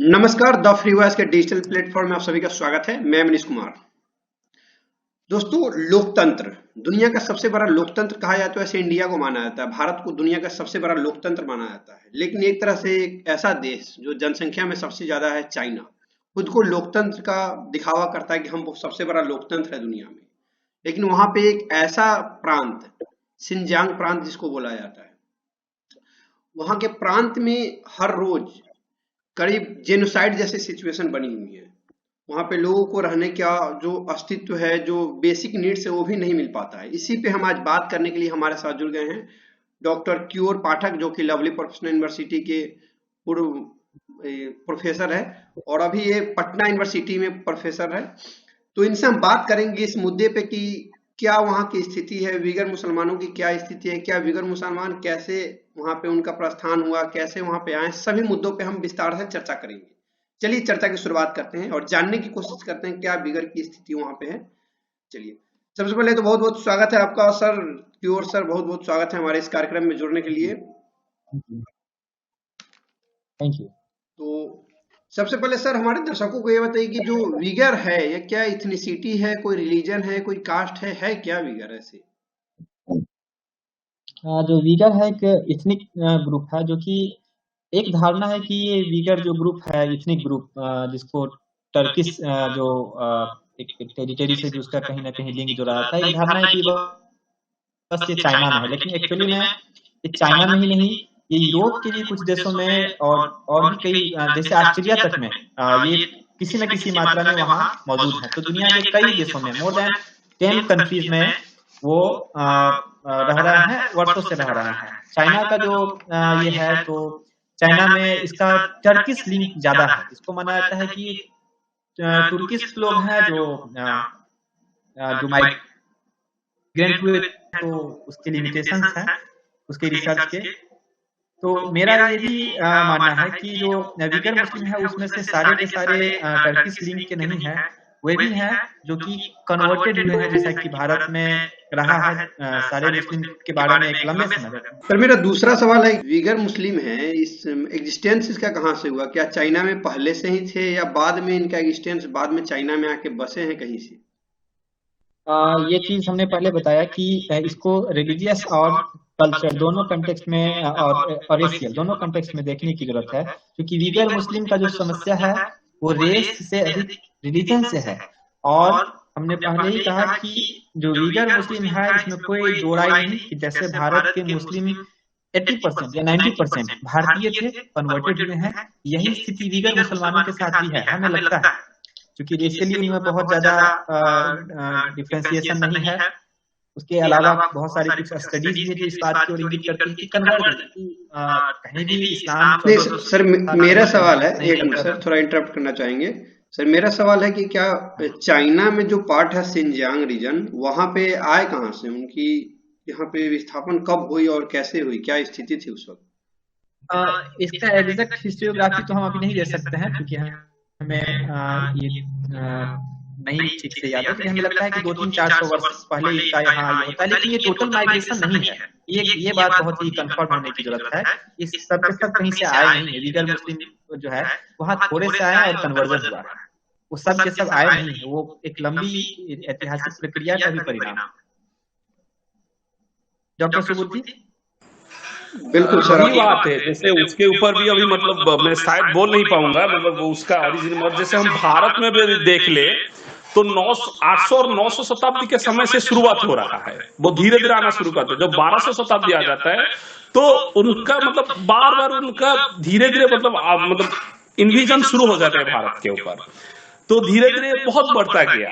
नमस्कार, the free voice के digital platform में आप सभी का स्वागत है। मैं मनीष कुमार। दोस्तों, लोकतंत्र दुनिया का सबसे बड़ा लोकतंत्र कहा जाता है। वैसे इंडिया को माना जाता है, भारत को दुनिया का सबसे बड़ा लोकतंत्र माना जाता है। लेकिन एक तरह से एक ऐसा देश जो जनसंख्या में सबसे ज्यादा है, चाइना, खुद को लोकतंत्र का दिखावा करता है कि हम सबसे बड़ा लोकतंत्र है दुनिया में। लेकिन वहां पे एक ऐसा प्रांत, सिंजांग प्रांत जिसको बोला जाता है, वहां के प्रांत में हर रोज करीब जेनोसाइड जैसी सिचुएशन बनी हुई है। वहां पे लोगों को रहने का जो अस्तित्व है, जो बेसिक नीड्स है, वो भी नहीं मिल पाता है। इसी पे हम आज बात करने के लिए हमारे साथ जुड़ गए हैं डॉक्टर क्यूर पाठक, जो कि लवली प्रोफेशनल यूनिवर्सिटी के पूर्व प्रोफेसर है और अभी ये पटना यूनिवर्सिटी में प्रोफेसर है। तो इनसे हम बात करेंगे इस मुद्दे पे कि क्या वहाँ की स्थिति है, विगर मुसलमानों की क्या स्थिति है, क्या विगर मुसलमान कैसे वहां पे उनका प्रस्थान हुआ, कैसे वहां पे आए, सभी मुद्दों पे हम विस्तार से चर्चा करेंगे। चलिए चर्चा की शुरुआत करते हैं और जानने की कोशिश करते हैं क्या विगर की स्थिति वहां पे है। चलिए, सबसे पहले तो बहुत बहुत स्वागत है आपका सर, क्यूर सर, बहुत बहुत स्वागत है हमारे इस कार्यक्रम में जुड़ने के लिए। Thank you. तो सबसे पहले सर, हमारे दर्शकों को ये बताइए कि जो विगर है ये क्या इथनिसिटी है, कोई रिलीजन है, कोई कास्ट है क्या विगर ऐसे? जो वीगर है एक इथनिक ग्रुप है, जो कि एक धारणा है कि ये वीगर जो ग्रुप है, इथनिक ग्रुप, जिसको टर्किश जो एक टेरिटरी से दूसरा कहीं ना कहीं लिंक जुड़ा था, एक धारणा है कि बस ये चाइना में है। लेकिन एक्चुअली में ये चाइना में ही नहीं, ये यूरोप के भी कुछ देशों में और भी कई जैसे ऑस्ट्रेलिया तक में ये किसी न किसी मात्रा में वहाँ मौजूद है। तो दुनिया के कई देशों में, मोर देन 10 कंट्रीज में वो रह रहा है, वर्षों से रह रहा है। चाइना का जो ये है, तो चाइना में इसका टर्किश लिंक ज्यादा है। इसको माना जाता है कि तुर्किश लोग हैं जो माइग्रेंट हुए, तो उसके लिमिटेशंस हैं उसके रिसर्च के। तो मेरा ये भी मानना है कि जो वीगर मुस्लिम है उसमें से सारे के सारे टर्किश लिंक के नहीं है, वे भी हैं जो कि कन्वर्टेड हुए हैं, जैसा कि भारत में रहा है सारे मुस्लिम के बारे में एक लंबे समय तक। सर, मेरा दूसरा सवाल है, विगर मुस्लिम है, इस एग्जिस्टेंस इसका कहाँ से हुआ? क्या चाइना में पहले से ही थे या बाद में इनका एग्जिस्टेंस, बाद में चाइना में आके बसे हैं कहीं से? ये चीज हमने पहले बताया कि इसको रिलीजियस और कल्चर दोनों कंटेक्स्ट में और रेशियल दोनों कंटेक्स्ट में देखने की जरूरत है, क्योंकि वीगर मुस्लिम का जो समस्या है वो रेस से अधिक रिलीजन से है। और हमने पहले ही कहा कि जो वीगर मुस्लिम है इसमें कोई दो राय नहीं कि जैसे भारत के मुस्लिम 80% या 90% भारतीय थे, कन्वर्टेड हुए हैं, यही स्थिति वीगर मुसलमानों के साथ भी है, हमें लगता है। क्योंकि रेशियली उनमें बहुत ज्यादा डिफ्रेंसिएशन नहीं है। उसके अलावा बहुत सारी कुछ स्टडीज भी है जो इस बात की ओर इंगित करती है कि कहीं भी इस्लाम नहीं सर, मेरा सवाल है, एक मिनट सर, थोड़ा इंटरप्ट करना चाहेंगे सर। मेरा सवाल है कि क्या चाइना में जो पार्ट है सिंजियांग रीजन, वहां पे आए कहाँ से? उनकी यहाँ पे विस्थापन कब हुई और कैसे हुई, क्या स्थिति थी उस वक्त? इसका एग्जैक्ट हिस्टोरियोग्राफी तो हम अभी नहीं दे सकते हैं, क्योंकि हमें ये नहीं ठीक से याद है। लेकिन हमें लगता है कि 200-400 वर्ष पहले इसका यहाँ ये होता है, लेकिन ये टोटल माइग्रेशन नहीं है। ये बात बहुत ही कंफर्म होने की जरूरत है। इस सब के सब कहीं से आए नहीं है। वीगर मुस्लिम जो है वहाँ थोड़े से आए और कन्वर्जन हुआ है, वो सब के सब आए नहीं है। वो एक लंबी ऐतिहासिक प्रक्रिया का भी परिणाम है। डॉक्टर सुबोध जी? बिल्कुल सर, वही बात है। जैसे उसके ऊपर भी अभी मतलब मैं शायद बोल नहीं पाऊंगा, मतलब उसका ओरिजिन, मतलब जैसे हम भारत में भी देख ले तो 800 और 900 शताब्दी के समय से शुरुआत हो रहा है, वो धीरे धीरे आना शुरू करते हैं। जब 1200 शताब्दी आ जाता है तो उनका मतलब बार बार उनका धीरे धीरे मतलब इन्विजन शुरू हो जाता है भारत के ऊपर। तो धीरे धीरे बहुत बढ़ता गया।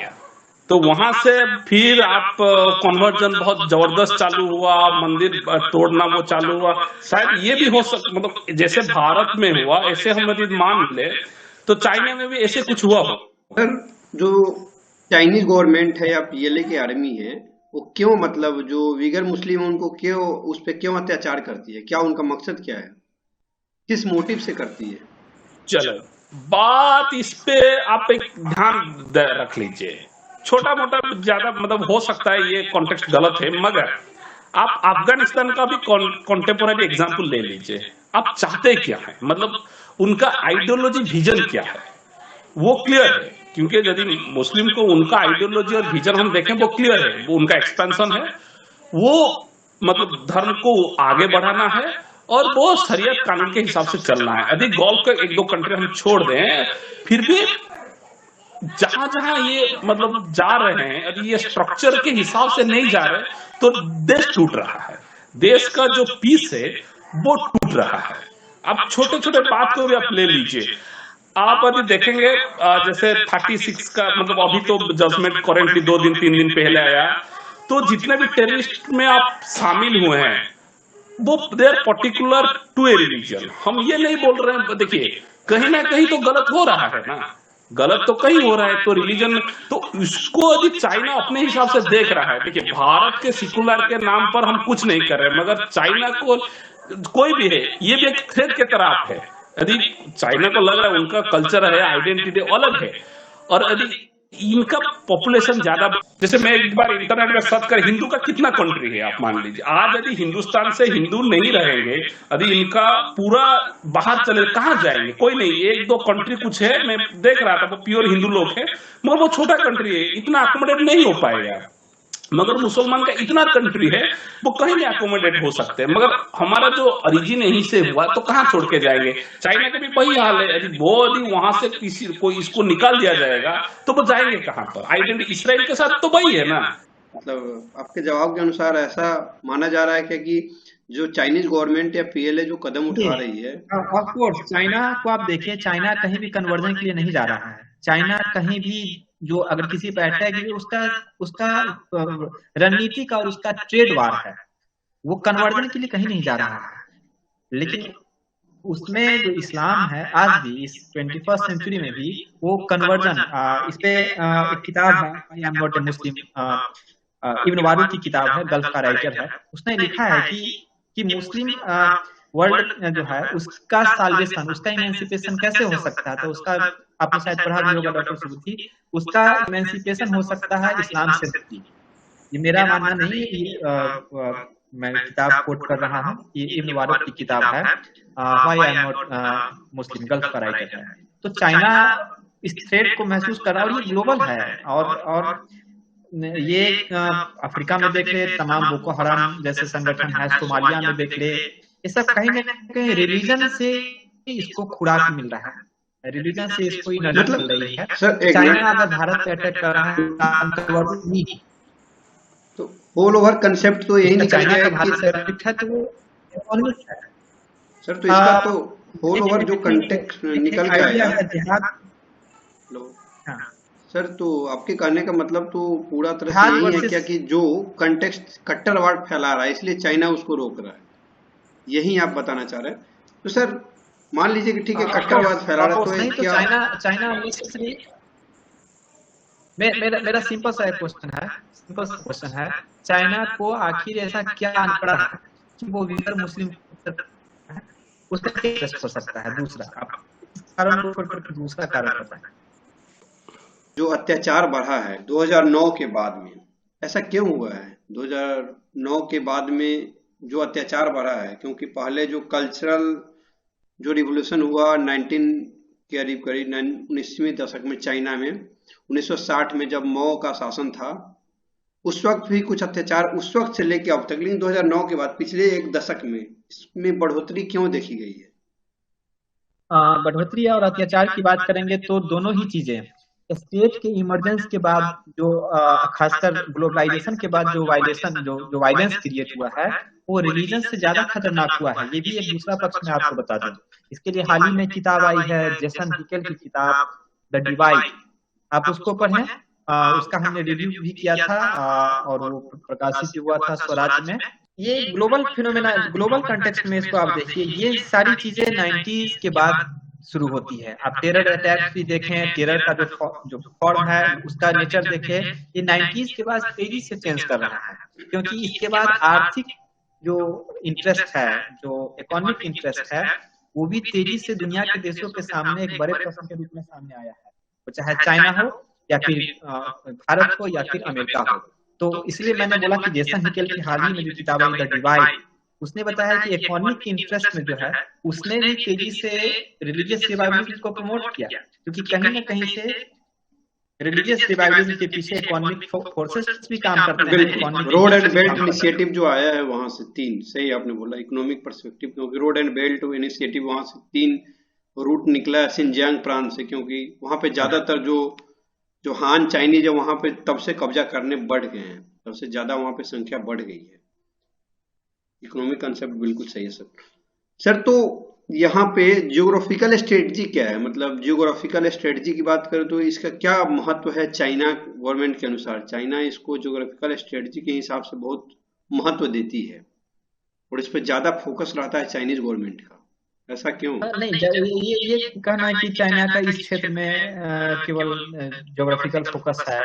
तो वहां से फिर आप कन्वर्जन बहुत जबरदस्त चालू हुआ, मंदिर तोड़ना वो चालू हुआ। शायद ये भी हो सकता, मतलब जैसे भारत में हुआ ऐसे हम यदि मान ले तो चाइना में भी ऐसे कुछ हुआ हो। सर, जो चाइनीज गवर्नमेंट है या पीएलए की आर्मी है, वो क्यों, मतलब जो विगर मुस्लिम है उनको क्यों, उस पर क्यों अत्याचार करती है? क्या उनका मकसद क्या है, किस मोटिव से करती है? चलो बात इस पे आप एक ध्यान रख लीजिए। छोटा मोटा ज्यादा मतलब हो सकता है ये कॉन्टेक्स्ट गलत है, मगर आप अफगानिस्तान का भी कॉन्टेम्पोररी एग्जाम्पल ले लीजिए। आप चाहते क्या है, मतलब उनका आइडियोलॉजी विजन क्या है वो क्लियर है, क्योंकि यदि मुस्लिम को उनका आइडियोलॉजी और विजन हम देखें वो क्लियर है, वो उनका एक्सपेंशन है, वो मतलब धर्म को आगे बढ़ाना है और वो शरीयत कानून के हिसाब से चलना है। यदि गल्फ का एक दो कंट्री हम छोड़ दें, फिर भी जहां जहां ये मतलब जा रहे हैं, यदि ये स्ट्रक्चर के हिसाब से नहीं जा रहे तो देश टूट रहा है, देश का जो पीस है वो टूट रहा है। अब छोटे छोटे बात को भी आप ले लीजिए, आप यदि देखेंगे जैसे 36 का मतलब अभी तो जजमेंट करेंटली 2 दिन 3 दिन पहले आया, तो जितने भी टेररिस्ट में आप शामिल हुए हैं वो they are particular to a religion. हम ये नहीं बोल रहे हैं, देखिए कहीं ना कहीं तो गलत हो रहा है ना, गलत तो कहीं हो रहा है, तो रिलीजन तो इसको यदि चाइना अपने हिसाब से देख रहा है, देखिए भारत के सेकुलर के नाम पर हम कुछ नहीं कर रहे, मगर चाइना को कोई भी है ये भी एक थ्रेट के तरफ है। यदि चाइना को लग रहा है उनका कल्चर है, आइडेंटिटी अलग है, और यदि इनका पॉपुलेशन ज्यादा, जैसे मैं एक बार इंटरनेट में सर्च कर हिंदू का कितना कंट्री है आप मान लीजिए, आज यदि हिंदुस्तान से हिंदू नहीं रहेंगे, यदि इनका पूरा बाहर चले कहां जाएंगे, कोई नहीं, एक दो कंट्री कुछ है, मैं देख रहा था वो प्योर हिंदू लोग है, मगर वो छोटा कंट्री है, इतना अकोमोडेट नहीं हो पाएगा। मगर मुसलमान का इतना कंट्री है वो कहीं नहीं अकोमोडेट हो सकते, मगर हमारा जो ओरिजिन यहीं से हुआ तो कहां छोड़ के जाएंगे। चाइना का भी वही हाल है, यदि वो यदि वहां से किसी कोई इसको निकाल दिया जाएगा तो वो जाएंगे कहां पर, आइडेंटिटी इसराइल के साथ तो वही है ना। मतलब आपके जवाब के अनुसार ऐसा माना जा रहा है कि जो चाइनीज गवर्नमेंट या पीएलए जो कदम उठा रही है, ऑफ कोर्स चाइना को आप देखिए, चाइना कहीं भी कन्वर्जन के लिए नहीं जा रहा है। चाइना कहीं भी जो अगर किसी पर अटैक है उसका रणनीतिक और उसका ट्रेड वार है, वो कन्वर्जन के लिए कहीं नहीं जा रहा है। लेकिन उसमें जो इस्लाम है आज भी इस 21st सेंचुरी में भी वो कन्वर्जन, इस पे एक किताब है आई एम नॉट ए मुस्लिम, इब्न वारुद की किताब है, गल्फ का राइटर है, उसने लिखा है कि मुस्लिम वर्ल्ड जो है उसका साल्वेशन, उसका इमेंसिपेशन कैसे हो सकता है। तो उसका आपने शायद पढ़ा भी होगा डॉक्टर सुबुद्धि, उसका इमेंसिपेशन हो सकता है इस्लाम से भी। ये मेरा मानना नहीं, मैं किताब कोट कर रहा हूँ, ये इब्न वारुद की किताब है, why I am not Muslim, gulf का राइटर है। तो चाइना इस थ्रेट को महसूस कर रहा है और ये ग्लोबल है, और ये अफ्रीका में देख ले, तमाम बोको हराम जैसे संगठन है, सोमालिया में देख ले, ये सब कहीं न कहीं रिलीजन से इसको खुराक मिल रहा है, रिलीजन से इसको एनर्जी मिल रही है। चाइना अगर भारत पे अटैक कर रहा है तो ऑल ओवर कंसेप्ट तो यही निकल चाइना गया का भारत से अटैक है तो वो इकोनॉमिक है सर, तो इसका तो ऑल ओवर जो कंटेक्स्ट निकल के आया सर, तो आपके कहने का मतलब तो पूरा तरह से यही है क्या कि जो कंटेक्स्ट कट्टरवाद फैला रहा है इसलिए चाइना उसको रोक रहा है, यही आप बताना चाह रहे हैं। तो सर मान लीजिए कि ठीक है कट्टरवाद फैला रहा है तो क्या चाइना मेरा सिंपल सा क्वेश्चन है, चाइना को आखिर ऐसा क्या अनपढ़ा है कि वो विगर मुस्लिम उसका क्या हो सकता है? दूसरा कारण बताएं। जो अत्याचार बढ़ा है 2009 के बाद में, ऐसा क्यों हुआ है? 2009 के बाद में जो अत्याचार बढ़ा है, क्योंकि पहले जो कल्चरल जो रिवोल्यूशन हुआ 19वीं दशक में चाइना में, 1960 में जब माओ का शासन था उस वक्त भी कुछ अत्याचार उस वक्त से लेके अब तक, लेकिन 2009 के बाद पिछले एक दशक में इसमें बढ़ोतरी क्यों देखी गई है? बढ़ोतरी और अत्याचार की बात करेंगे तो दोनों ही चीजें, स्टेट के इमरजेंस के बाद जो खासकर ग्लोबलाइजेशन के बाद जो वायलेंस क्रिएट हुआ है वो रिलीजन से ज्यादा खतरनाक हुआ है। ये भी एक दूसरा पक्ष में आपको बता दूं, इसके लिए हाल ही में किताब आई है जेसन हिकल की किताब द डिवाइड, आप उसको पढ़ें, उसका हमने रिव्यू भी किया था और वो प्रकाशित हुआ था स्वराज में। ये ग्लोबल फिनोमेना, ग्लोबल कंटेक्स्ट में इसको आप देखिए, ये सारी चीजें 90s के बाद शुरू होती है। आप टेरर अटैक्स भी देखें, टेरर का जो फॉर्म है उसका नेचर देखें, ये 90s के बाद तेजी से चेंज कर रहा है, क्योंकि इसके बाद आर्थिक जो इंटरेस्ट है, जो इकोनॉमिक इंटरेस्ट है, वो भी तेजी से दुनिया के देशों के सामने एक बड़े प्रश्न के रूप में सामने आया है, वो चाहे चाइना हो या फिर भारत हो या फिर अमेरिका हो। तो इसलिए मैंने बोला कि जेसन हिकल की हाल ही में जो किताब आई द डिवाइड, उसने बताया कि इकोनॉमिक इंटरेस्ट में जो है उसने भी तेजी से रिलीजियस रिवाइवलिज्म को प्रमोट किया, क्योंकि कहीं ना कहीं से रिलीजियस रिवाइवलिज्म के पीछे इकोनॉमिक फोर्सेस भी काम करते हैं। रोड एंड बेल्ट इनिशिएटिव जो आया है वहां से 3, सही आपने बोला, इकोनॉमिक पर्सपेक्टिव, क्योंकि रोड एंड बेल्ट इनिशिएटिव वहां से 3 रूट निकला है सिंजियांग प्रांत से, क्योंकि वहां पे ज्यादातर जो हान चाइनीज है वहां पे तब से कब्जा करने बढ़ गए हैं, तब से ज्यादा वहां पे संख्या बढ़ गई है। इकोनॉमिक कंसेप्ट बिल्कुल सही है सर। तो यहाँ पे जियोग्राफिकल स्ट्रेटजी क्या है, मतलब जियोग्राफिकल स्ट्रेटजी की बात करें तो इसका क्या महत्व है चाइना गवर्नमेंट के अनुसार? चाइना इसको जियोग्राफिकल स्ट्रेटजी के हिसाब से बहुत महत्व देती है और इस पर ज्यादा फोकस रहता है चाइनीज गवर्नमेंट का, ऐसा क्यों? नहीं, ये कहना है कि चाइना का इस क्षेत्र में केवल ज्योग्राफिकल फोकस है,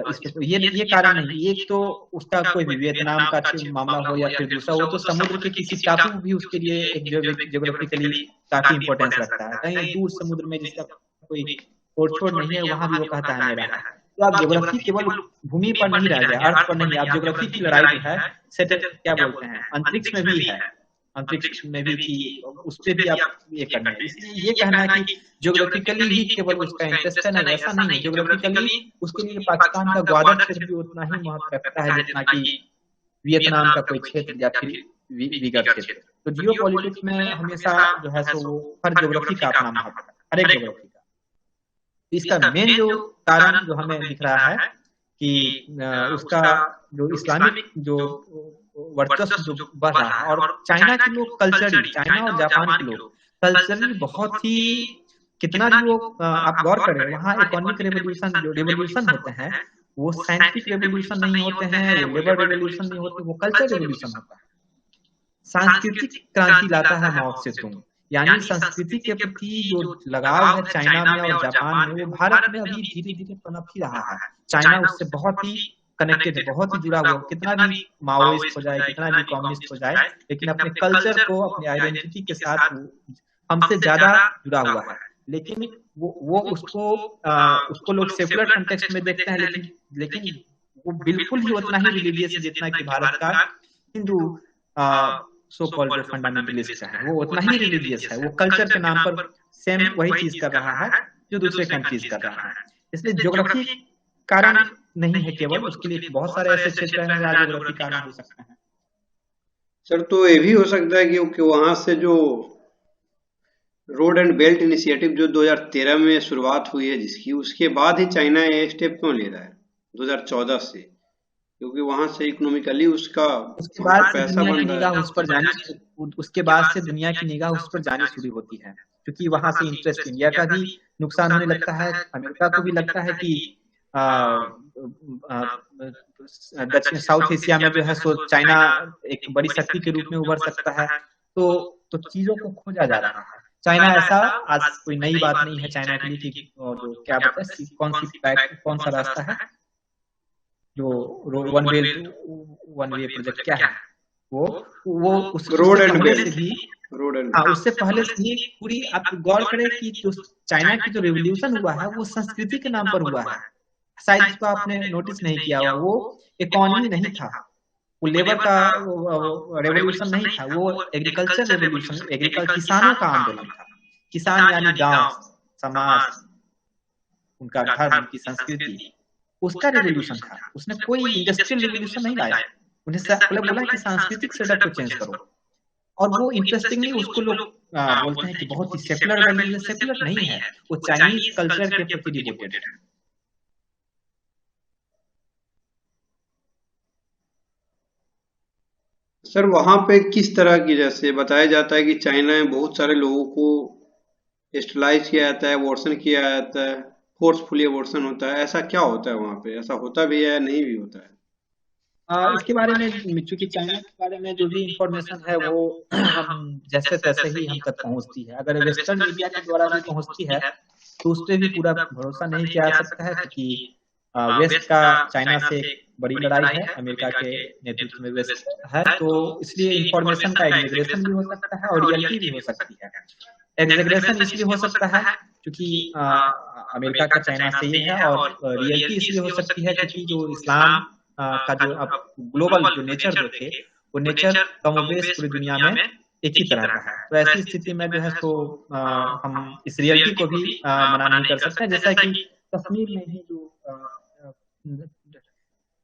इस पे ये कारण नहीं। एक तो उसका कोई भी वियतनाम का मामला हो या फिर दूसरा, वो तो समुद्र के किसी टापू भी उसके लिए एक ज्योग्राफिकली काफी इंपॉर्टेंस रखता है। कहीं दूर समुद्र में जिसका कोई छोड़ नहीं है वहां भी वो कहता है मेरा है। तो आप ज्योग्राफी केवल भूमि पर नहीं रह गया, अर्थ पर नहीं, आप ज्योग्राफी की लड़ाई जो है सेटल क्या बोलते हैं अंतरिक्ष में भी है, अंतरिक्ष में भी थी, उस पर भी आप ये करना है। इसलिए ये कहना है कि ज्योग्राफिकली ही केवल उसका इंटरेस्ट है ना, ऐसा नहीं है। ज्योग्राफिकली उसके लिए पाकिस्तान का ग्वादर क्षेत्र भी उतना ही महत्व रखता है जितना कि वियतनाम का कोई क्षेत्र या फिर विगत क्षेत्र। तो जियो पॉलिटिक्स में हमेशा जो है सो हर ज्योग्राफी का अपना महत्व है, हर एक ज्योग्राफी का। इसका मेन जो कारण जो हमें दिख रहा है कि उसका जो इस्लामिक जो वर्चस्व जो बढ़ रहा है, और चाइना के लोग कल्चरली, चाइना और जापान के लोग कल्चरली बहुत ही, कितना भी वो आप गौर करें, वहाँ इकोनॉमिक रेवोल्यूशन जो रेवोल्यूशन होते हैं वो साइंटिफिक रेवोल्यूशन नहीं होते हैं, वो लेबर रेवोल्यूशन नहीं होते, वो कल्चर रेवोल्यूशन होता है। सांस्कृतिक क्रांति लाता है माओ त्से-तुंग, यानी संस्कृति के प्रति जो लगाव है चाइना में और जापान में, वो भारत में अभी धीरे धीरे पनप ही रहा है। चाइना उससे बहुत ही कनेक्टेड है, बहुत ही जुड़ा हुआ, कितना भी माओइस्ट हो जाए, कितना भी कम्युनिस्ट हो जाए, लेकिन अपने कल्चर को, अपने आइडेंटिटी के साथ हमसे ज्यादा जुड़ा हुआ है। लेकिन वो उसको लोग सेकुलर कॉन्टेक्स्ट में देखते हैं, लेकिन वो बिल्कुल ही उतना ही रिलीजियस है जितना कि भारत का हिंदू सो कॉल्ड जो फंडामेंटलिस्ट है वो उतना ही रिलीजियस है। वो कल्चर के नाम पर सेम वही चीज कर रहा है जो दूसरे कंट्रीज कर रहा है। इसलिए ज्योग्राफी कारण नहीं है केवल, उसके लिए बहुत सारे ऐसे क्षेत्र हैं जहाँ ज्योग्राफी कारण हो सकते हैं। सर तो ये भी हो सकता है कि वहां से जो रोड एंड बेल्ट इनिशिएटिव जो 2013 में शुरुआत हुई है जिसकी, उसके बाद ही चाइना ये स्टेप क्यों ले रहा है 2014 से? क्योंकि वहां से इकोनॉमिकली उसका उसके बाद पैसा बन रहा है, उस पर जाने, उसके बाद से दुनिया की निगाह उस पर जानी शुरू होती है, क्योंकि वहां से इंटरेस्ट इंडिया का भी नुकसान होने लगता है, अमेरिका को भी लगता है कि दक्षिण साउथ एशिया में जो है सो चाइना एक बड़ी शक्ति के रूप में उभर सकता है। तो चीजों को खोजा जा रहा है। चाइना ऐसा आज कोई नई बात नहीं है चाइना के लिए कि जो क्या बोलते हैं कौन सा रास्ता है जो वन वे प्रोजेक्ट क्या है, वो उस रोड एंड पहले से बेल्ट, भी, रोड एंड हाँ उससे पहले से ही पूरी आप गौर करें कि जो चाइना की जो रेवोल्यूशन हुआ है वो संस्कृति के नाम पर हुआ है। शायद इसको आपने नोटिस नहीं किया हुआ, वो इकोनॉमी नहीं था, वो लेबर का रेवोल्यूशन नहीं था, वो एग्रीकल्चर रेवोल्यूशन, एग्रीकल्चर किसानों का आंदोलन था। किसान यानी गांव समाज, उनका धर्म, उनकी संस्कृति, उसका रेवोल्यूशन था। उसने कोई इंडस्ट्रियल रेवोल्यूशन नहीं लाया, उन्हें बोला कि सांस्कृतिक सेटअप को चेंज करो। और वो इंटरेस्टिंगली उसको लोग बोलते हैं कि बहुत ही सेकुलर वैल्यू है, सेकुलर नहीं है, वो चाइनीज कल्चर के प्रति डिवोटेड है। सर वहां पे किस तरह की, जैसे बताया जाता है कि चाइना में बहुत सारे लोगों को स्टरलाइज किया जाता है, अबॉर्शन किया जाता है, फोर्सफुली अबॉर्शन होता है, ऐसा क्या होता है वहां पे? ऐसा होता भी है नहीं भी होता है? इसके बारे में चूंकि चाइना के बारे में जो भी इंफॉर्मेशन है वो हम जैसे तैसे ही हम तक पहुंचती है। अगर वेस्टर्न मीडिया के द्वारा भी पहुंचती है तो उस पर भी पूरा भरोसा नहीं किया जा सकता है, क्योंकि वेस्ट का चाइना से बड़ी लड़ाई है, अमेरिका के नेतृत्व में वेस्ट है, तो इसलिए इंफॉर्मेशन का एग्जेगरेशन भी हो सकता है और रियलिटी भी हो सकती है। एग्जेगरेशन इसलिए हो सकता है क्योंकि अमेरिका का चाइना से ही है, और रियलिटी इसलिए हो सकती है क्योंकि जो इस्लाम का जो अब ग्लोबल जो नेचर जो थे वो नेचर कमोबेश पूरी दुनिया में एक ही तरह का है। तो ऐसी स्थिति में जो है सो हम इस रियलिटी को भी मना नहीं कर सकते। जैसा कि कश्मीर में ही जो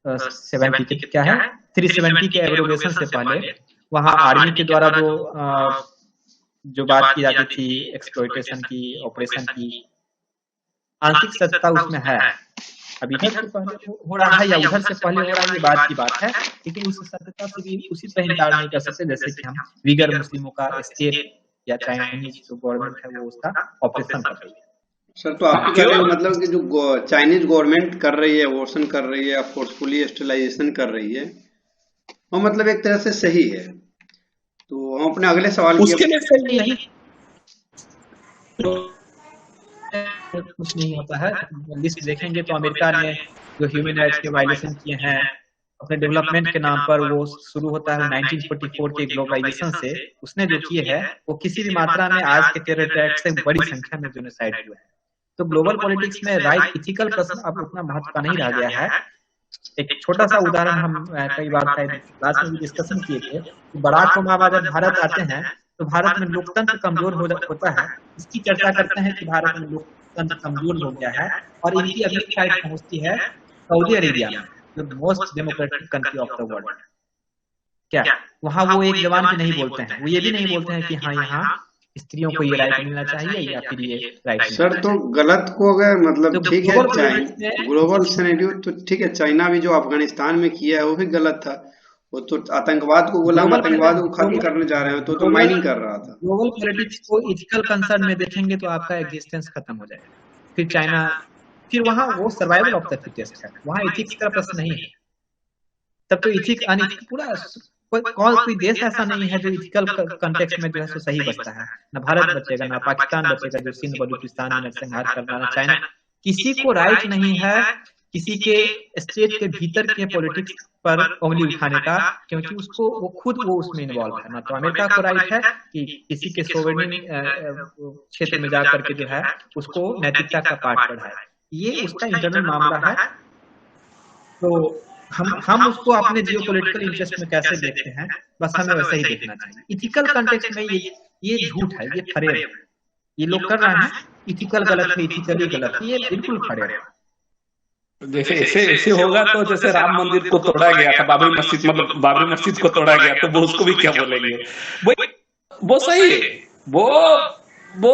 70 के क्या है 370 के एब्रोगेशन से पहले वहाँ आर्मी के द्वारा जो बात की जाती थी एक्सप्लॉइटेशन की, ऑपरेशन की, आंशिक सत्ता उसमें है। अब इधर से पहले हो रहा है या उधर से पहले हो रहा है, ये बात की बात है, लेकिन उस सत्यता से भी उसी पर इनकार नहीं कर सकते जैसे कि हम वीगर मुस्लिमों का स्टेट या चाइनीज जो गवर्नमेंट है वो उसका ऑपरेशन कर रही है। सर तो आपके कहने का मतलब कि जो चाइनीज गवर्नमेंट कर रही है, अबॉर्शन कर रही है, फोर्सफुली स्टेरिलाइजेशन कर रही है, वो मतलब एक तरह से सही है। तो हम अपने अगले सवाल उसके लिए सही नहीं कुछ नहीं होता है। लिस्ट देखेंगे तो अमेरिका ने जो ह्यूमन राइट्स के वायलेशन किए हैं अपने डेवलपमेंट के नाम पर, वो शुरू होता है 1944 के ग्लोबलाइजेशन से। उसने जो किए है वो किसी भी मात्रा में आज के टेरर अटैक से बड़ी संख्या में जेनोसाइड हुए हैं। तो ग्लोबल पॉलिटिक्स में राइट इथिकल प्रश्न अब उतना महत्व का नहीं रह गया है। एक छोटा सा उदाहरण हम कई बार क्लास में भी डिस्कशन किए थे। बराक ओबामा जब भारत आते हैं तो भारत में लोकतंत्र कमजोर होता है, इसकी चर्चा करते हैं कि भारत में लोकतंत्र कमजोर हो गया है, और इनकी अगली फ्लाइट पहुंचती है सऊदी अरेबिया में, जो most democratic country of the world. क्या वहाँ वो एक जवान भी नहीं बोलते हैं, वो ये भी नहीं बोलते हैं कि हाँ यहाँ स्त्रियों को ये राइट मिलना चाहिए या फिर ये राइट। सर तो गलत को अगर मतलब तो ठीक है ग्लोबल सिनेरियो तो ठीक है, चाइना भी जो अफगानिस्तान में किया है वो भी गलत था। वो तो आतंकवाद को गुलाम आतंकवाद को खत्म करने जा रहे हो तो माइनिंग कर रहा था। ग्लोबल पॉलिटिक्स को इथिकल कंसर्न में देखेंगे तो आपका एग्जिस्टेंस खत्म हो जाएगा। फिर चाइना, फिर वहाँ वो सर्वाइवल ऑफ द फिटेस्ट है, वहाँ इथिक्स का प्रश्न नहीं है। तब तो इथिक अनइथिक पूरा कोई देश ऐसा नहीं है जो इथिकल कंटेक्स्ट में जो है सही बचता है। न भारत बचेगा, न पाकिस्तान बचेगा जो सिंध बलूचिस्तान में नरसंहार कर रहा है, चाइना। किसी को राइट नहीं है किसी के स्टेट के भीतर के पॉलिटिक्स पर उंगली उठाने का, क्योंकि उसको वो खुद उसमें इन्वॉल्व है। ना तो अमेरिका को राइट है कि किसी के सोवरेन क्षेत्र में जाकर के जो है उसको नैतिकता का पाठ पढ़ाए, ये उसका इंटरनल मामला है। तो हम उसको अपने जियोपॉलिटिकल इंटरेस्ट में कैसे देखते हैं, बस हमें वैसे ही देखना चाहिए। इथिकल कंटेक्स्ट में ये झूठ है, ये फरेब है। ये लोग कर रहे हैं इथिकल गलत है, इथिकली गलत है, ये बिल्कुल फरेब है। जैसे ऐसे होगा तो जैसे राम मंदिर को तोड़ा गया था, बाबरी मस्जिद को तोड़ा गया, तो वो उसको भी क्या बोलेंगे? वो सही है, वो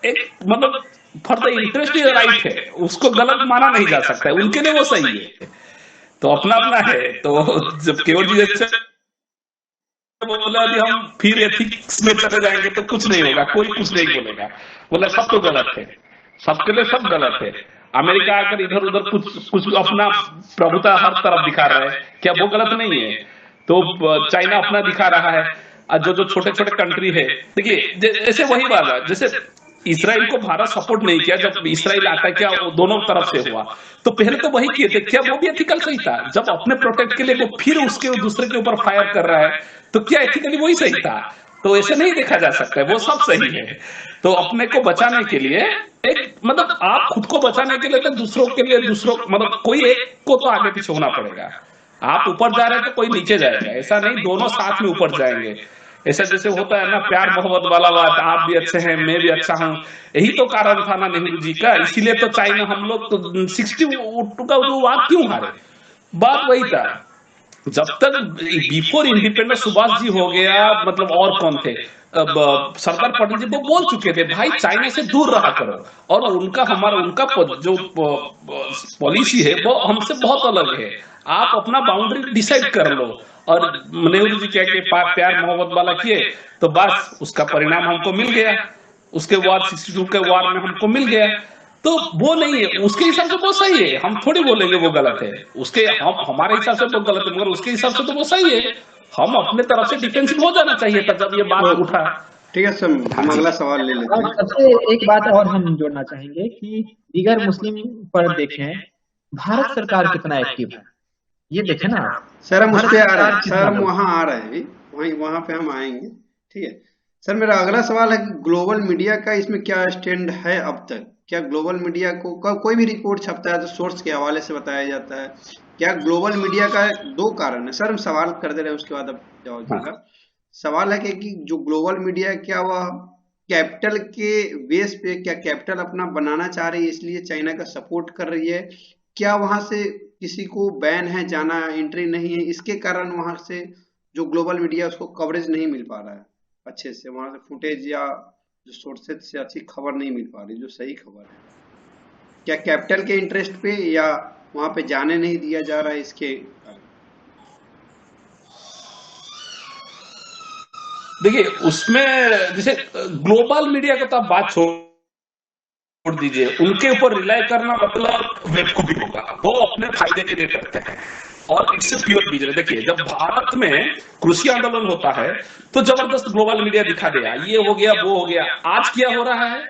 एक मतलब फॉर द इंटरेस्ट राइट है, उसको गलत माना नहीं जा सकता है, उनके लिए वो सही है। तो अपना है। तो जब केवल जी बोला कि हम फिर एथिक्स में चले जाएंगे तो कुछ नहीं होगा, कोई कुछ नहीं बोलेगा, बोला सब तो गलत है, सबके लिए सब गलत है। अमेरिका आकर इधर उधर कुछ अपना प्रभुता हर तरफ दिखा रहा है, क्या वो गलत नहीं है? तो चाइना अपना दिखा रहा है, जो छोटे छोटे कंट्री है। देखिए जैसे वही बात है, जैसे इसराइल को भारत सपोर्ट नहीं किया, जब इसराइल आता क्या वो दोनों तरफ से हुआ, तो पहले तो वही किए थे, क्या वो भी एथिकल सही था? जब अपने प्रोटेक्ट के लिए वो फिर उसके दूसरे के ऊपर फायर कर रहा है, तो क्या एथिकली वही सही था? तो ऐसे नहीं देखा जा सकता है, वो सब सही है। तो अपने को बचाने के लिए एक मतलब आप खुद को बचाने के लिए तो दूसरों के लिए मतलब कोई एक को तो आगे पीछे होना पड़ेगा। आप ऊपर जा रहे हैं तो कोई नीचे जाएगा, ऐसा नहीं दोनों साथ में ऊपर जाएंगे। ऐसा जैसे होता है ना प्यार मोहब्बत वाला बात, आप भी अच्छे हैं मैं भी अच्छा हूँ, यही तो कारण था ना नेहरू जी का। इसीलिए तो चाइना हम लोग तो 60 का वार क्यों हारे, बात वही था। जब तक बिफोर इंडिपेंडेंस सुभाष जी हो गया, मतलब और कौन थे, सरदार पटेल जी वो बोल चुके थे भाई चाइना से दूर रहा करो, और उनका जो पॉलिसी है वो हमसे बहुत अलग है, आप अपना बाउंड्री डिसाइड कर लो। और नेहरू जी के प्यार मोहब्बत वाला किए तो बस उसका परिणाम हमको मिल गया, उसके बाद 62 के वार में हमको मिल गया। तो वो नहीं है, उसके हिसाब से वो सही है, हम थोड़ी बोलेंगे वो गलत है, उसके हमारे हिसाब से तो गलत है, मगर उसके हिसाब से तो वो सही है। हम अपने तरफ से डिफेंसिव हो जाना चाहिए था जब ये बात उठा। ठीक है सर, हम अगला सवाल ले लेते हैं। सबसे एक बात और हम जोड़ना चाहेंगे कि दीगर मुस्लिम पर देखें भारत सरकार कितना एक्टिव है, ये देखें ना सर। हम उस पे आ रहे हैं सर, हम वहां आ रहे हैं, वहां पे हम आएंगे। ठीक है सर, मेरा अगला सवाल है कि ग्लोबल मीडिया का इसमें क्या स्टैंड है अब तक? क्या ग्लोबल मीडिया को कोई भी रिपोर्ट छपता है तो सोर्स के हवाले से बताया जाता है, क्या ग्लोबल मीडिया का दो कारण है सर, हम सवाल कर दे रहे हैं उसके बाद अब जवाब हाँ। दीजिएगा। सवाल है कि जो ग्लोबल मीडिया है क्या वह कैपिटल के बेस पे, क्या कैपिटल अपना बनाना चाह रही है इसलिए चाइना का सपोर्ट कर रही है, क्या वहां से किसी को बैन है, जाना एंट्री नहीं है, इसके कारण वहां से जो ग्लोबल मीडिया उसको कवरेज नहीं मिल पा रहा है अच्छे से, वहां से फुटेज या जो सोर्सेज से अच्छी खबर नहीं मिल पा रही जो सही खबर है, क्या कैपिटल के इंटरेस्ट पे या वहां पे जाने नहीं दिया जा रहा है इसके कारण? देखिए उसमें जैसे ग्लोबल मीडिया का तो आप बात छोड़ दीजिए, उनके ऊपर रिलाई करना मतलब बेवकूफी होगा। वो अपने फायदे के लिए करते हैं और इससे प्योर बिजनेस। देखिए जब भारत में कृषि आंदोलन होता है तो जबरदस्त ग्लोबल मीडिया दिखा दिया, ये हो गया वो हो गया। आज क्या हो रहा है,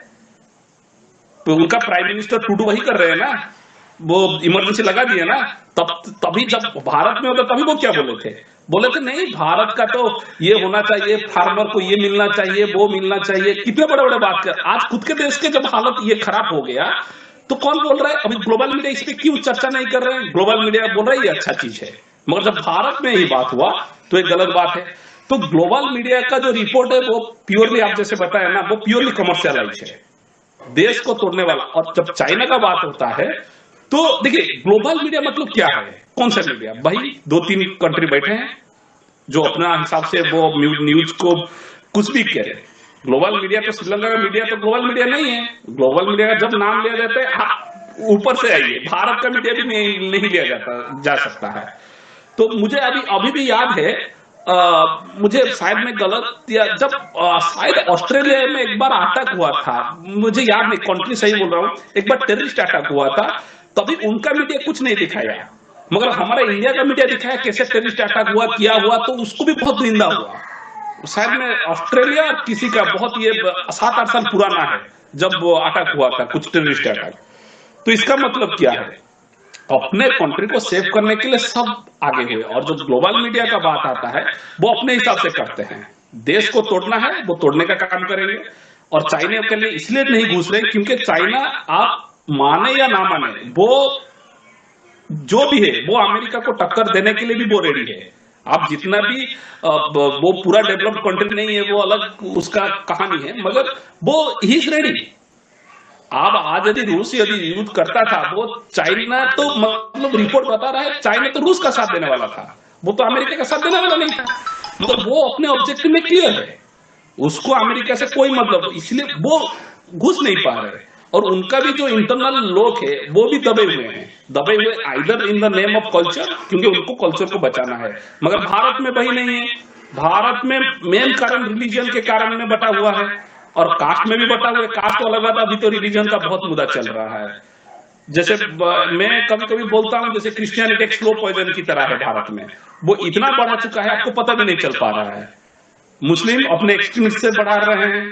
तो उनका प्राइम मिनिस्टर टूडू वही कर रहे हैं ना, वो इमरजेंसी लगा दिए ना। तभी जब भारत में होता तभी वो क्या बोले थे नहीं भारत का तो ये होना चाहिए, फार्मर को ये मिलना चाहिए, वो मिलना चाहिए, कितने बड़े बड़े बात कर। आज खुद के देश के जब हालत ये खराब हो गया तो कौन बोल रहा है? अभी ग्लोबल मीडिया इस पे क्यों चर्चा नहीं कर रहे हैं? ग्लोबल मीडिया बोल रहा है ये अच्छा चीज है, मगर जब भारत में ही बात हुआ तो एक गलत बात है। तो ग्लोबल मीडिया का जो रिपोर्ट है वो प्योरली, आप जैसे बताया ना, वो प्योरली कमर्शियलाइज है, देश को तोड़ने वाला। और जब चाइना का बात होता है तो देखिए ग्लोबल मीडिया मतलब क्या है, कौन सा मीडिया? भाई 2-3 कंट्री बैठे हैं जो अपना हिसाब से वो न्यूज को कुछ भी कह रहे। ग्लोबल मीडिया तो श्रीलंका का मीडिया तो ग्लोबल मीडिया नहीं है। ग्लोबल मीडिया का जब नाम लिया जाता है ऊपर से आइए, भारत का मीडिया भी नहीं लिया जा सकता है। तो मुझे अभी भी याद है, मुझे शायद मैं गलत या जब शायद ऑस्ट्रेलिया में एक बार अटैक हुआ था, मुझे याद नहीं कंट्री सही बोल रहा हूँ, एक बार टेररिस्ट अटैक हुआ था, तभी उनका मीडिया कुछ नहीं दिखाया, मगर हमारा इंडिया का मीडिया दिखाया कैसे टेररिस्ट अटैक हुआ, किया हुआ, तो उसको भी बहुत निंदा हुआ। शायद में ऑस्ट्रेलिया किसी का बहुत, ये 7-8 साल पुराना है जब वो अटैक हुआ था, कुछ टेररिस्ट अटैक। तो इसका मतलब क्या है, अपने कंट्री को सेव करने के लिए सब आगे हुए। और जो ग्लोबल मीडिया का बात आता है वो अपने हिसाब से करते हैं, देश को तोड़ना है वो तोड़ने का काम करेंगे। और चाइना के लिए इसलिए नहीं घुस रहे क्योंकि चाइना, आप माने या ना माने, वो जो भी है वो अमेरिका को टक्कर देने के लिए भी वो रेडी है। आप जितना भी वो पूरा डेवलप्ड कंट्री नहीं है, वो अलग उसका कहानी है, मगर वो ही इज रेडी। अब आज यदि रूस यदि युद्ध करता था, वो चाइना तो मतलब रिपोर्ट बता रहा है चाइना तो रूस का साथ देने वाला था, वो तो अमेरिका का साथ देने वाला नहीं था। मतलब वो अपने ऑब्जेक्टिव में क्लियर है, उसको अमेरिका से कोई मतलब, इसलिए वो घुस नहीं पा रहे। और उनका भी जो इंटरनल लोग है वो भी दबे हुए either in the name of culture, क्योंकि उनको कल्चर को बचाना है। मगर भारत में वही नहीं है। भारत में मेन कारण रिलीजन के कारण में बटा हुआ है, और कास्ट में भी बटा हुआ है। कास्ट तो अलग बात, अभी तो रिलीजन का बहुत मुद्दा चल रहा है। जैसे मैं कभी कभी बोलता हूं, जैसे क्रिश्चियनिटी एक स्लो पॉइजन की तरह है भारत में, वो इतना बढ़ा चुका है आपको पता भी नहीं चल पा रहा है। मुस्लिम अपने एक्सट्रीमिस्ट से बढ़ा रहे हैं।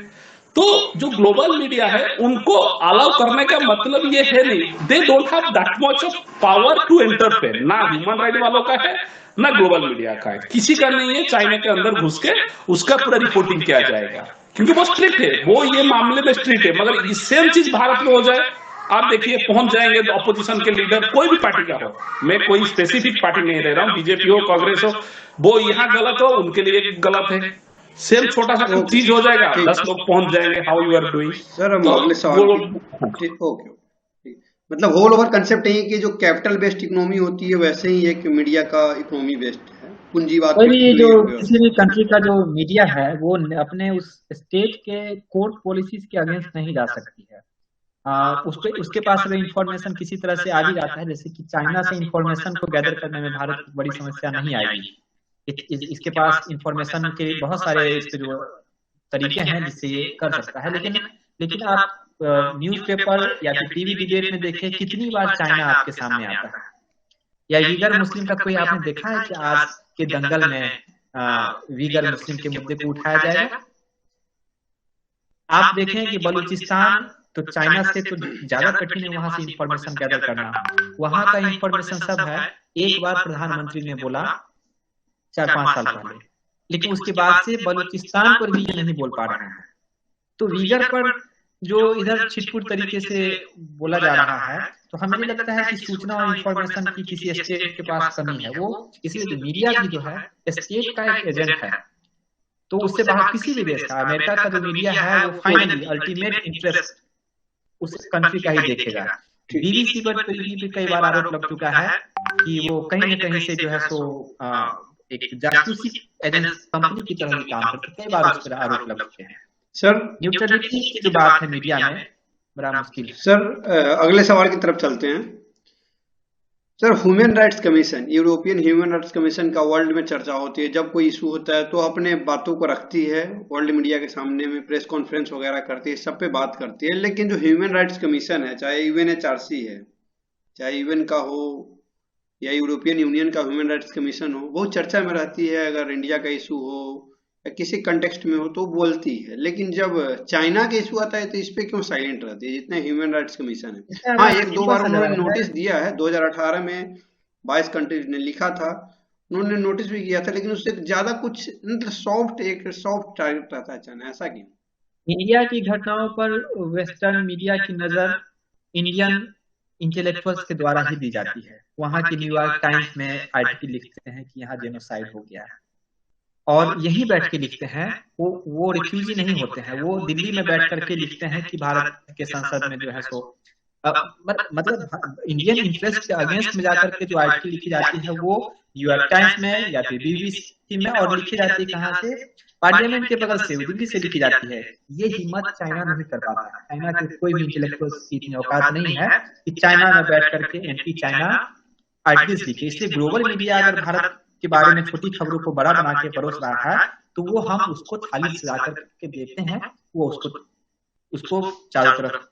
तो जो ग्लोबल मीडिया है उनको अलाउ करने का मतलब ये है नहीं, they don't have that much of power to interfere. ना ह्यूमन राइट वालों का है ना ग्लोबल मीडिया का है, किसी का नहीं है। चाइना के अंदर घुस के उसका पूरा रिपोर्टिंग किया जाएगा क्योंकि वो स्ट्रिक्ट है, वो ये मामले में स्ट्रिक्ट है। मगर ये सेम चीज भारत में हो जाए, आप देखिए पहुंच जाएंगे तो ऑपोजिशन के लीडर कोई भी पार्टी का हो, मैं कोई स्पेसिफिक पार्टी नहीं रह रहा हूं, बीजेपी हो कांग्रेस हो, वो यहाँ गलत हो उनके लिए गलत है। सेम छोटा सा कुछ चीज हो जाएगा, 10 लोग पहुंच जाएंगे, how you are doing. Sir हम अगले सवाल ओके, मतलब होल ओवर कंसेप्ट यही है कि जो कैपिटल बेस्ड इकोनॉमी होती है वैसे ही है कि मीडिया का इकोनॉमी बेस्ड है, पूंजीवाद। कोई भी जो किसी भी कंट्री का जो मीडिया है वो अपने उस स्टेट के कोर्ट पॉलिसीज के अगेंस्ट नहीं जा सकती है। उसके पास अगर इंफॉर्मेशन किसी तरह से आ भी जाता है, जैसे कि चाइना से इंफॉर्मेशन को गैदर करने में भारत को बड़ी समस्या नहीं आएगी। इसके पास इंफॉर्मेशन के बहुत सारे इसके जो तरीके हैं जिससे ये कर सकता है। लेकिन आप न्यूज़पेपर या फिर टीवी डिबेट में देखें कितनी बार चाइना आपके सामने आता है, या वीगर मुस्लिम का कोई आपने देखा है कि आज के दंगल में वीगर मुस्लिम के मुद्दे को उठाया जाएगा? आप देखें कि बलूचिस्तान तो चाइना से तो ज्यादा कठिन है वहां से इंफॉर्मेशन गैदर करना, वहां का इंफॉर्मेशन सब है। एक बार प्रधानमंत्री ने बोला 4-5 साल पहले, लेकिन उसके बाद से बलूचिस्तान पर भी ये नहीं बोल पा रहे हैं। तो वीगर पर जो इधर छिटपुट तरीके से बोला जा रहा है, तो हमें नहीं लगता है कि सूचना और इंफॉर्मेशन की किसी स्टेट के पास कमी है। वो इसलिए जो मीडिया भी जो है स्टेट का एक एजेंट है, तो उससे बाहर किसी भी देश का, अमेरिका का जो मीडिया है वो फाइनली अल्टीमेट इंटरेस्ट उस कंट्री का ही देखेगा। बीबीसी पर भी कई बार आरोप लग चुका है कि वो कहीं न कहीं से जो है सो एक जासूसी एजेंसी कंपनी की तरह ही काम करते, कई बार उस पर आरोप लग चुके हैं। सर न्यूट्रलिटी की जो बात है मीडिया में बड़ा मुश्किल है। सर अगले सवाल की तरफ चलते हैं। Sir human rights commission, European human rights commission का वर्ल्ड में चर्चा होती है, जब कोई इशू होता है तो अपने बातों को रखती है वर्ल्ड मीडिया के सामने में, प्रेस कॉन्फ्रेंस वगैरह करती है, सब पे बात करती है। लेकिन जो ह्यूमन राइट्स कमीशन है, चाहे यूएनएचआरसी है, चाहे यूएन का हो या यूरोपियन यूनियन का ह्यूमन राइट्स कमीशन हो, बहुत चर्चा में रहती है। अगर इंडिया का इशू हो या किसी कंटेक्स्ट में हो तो बोलती है, लेकिन जब चाइना के इशू आता है तो इस पे क्यों साइलेंट रहती है जितने ह्यूमन राइट्स कमीशन है? हाँ, एक दो बार उन्होंने नोटिस दिया है, 2018 में 22 कंट्रीज ने लिखा था, उन्होंने नोटिस भी किया था, लेकिन उससे ज्यादा कुछ मतलब एक सॉफ्ट टारगेट रहता है चाइना, ऐसा क्यों? इंडिया की घटनाओं पर वेस्टर्न मीडिया की नजर इंडियन इंटेलेक्चुअल्स के द्वारा ही दी जाती है। वहां की न्यूयॉर्क टाइम्स में आर्टिकल लिखते हैं कि यहाँ जेनोसाइड हो गया है, और यही बैठ के लिखते हैं। वो रिफ्यूजी नहीं होते हैं, वो दिल्ली में बैठ करके लिखते हैं कि भारत के संसद में जो है सो मतलब इंडियन इंटरेस्ट के अगेंस्ट में जाकर के जो आर्टिकल लिखी जाती है वो न्यूयॉर्क टाइम्स में या फिर बीबीसी में, और लिखी जाती है कहाँ से? पार्लियामेंट के बगल से, दिल्ली से लिखी जाती है। ये हिम्मत चाइना नहीं कर पाता है। चाइना के कोई भी इंटेलेक्चुअल की इतनी औकात नहीं है कि चाइना में बैठ करके एंटी चाइना आर्टिकल्स लिखे। इसलिए ग्लोबल मीडिया अगर भारत के बारे में छोटी खबरों को बड़ा बना के परोस रहा है तो वो हम उसको थाली सजा करके देते हैं, वो उसको चारों तरफ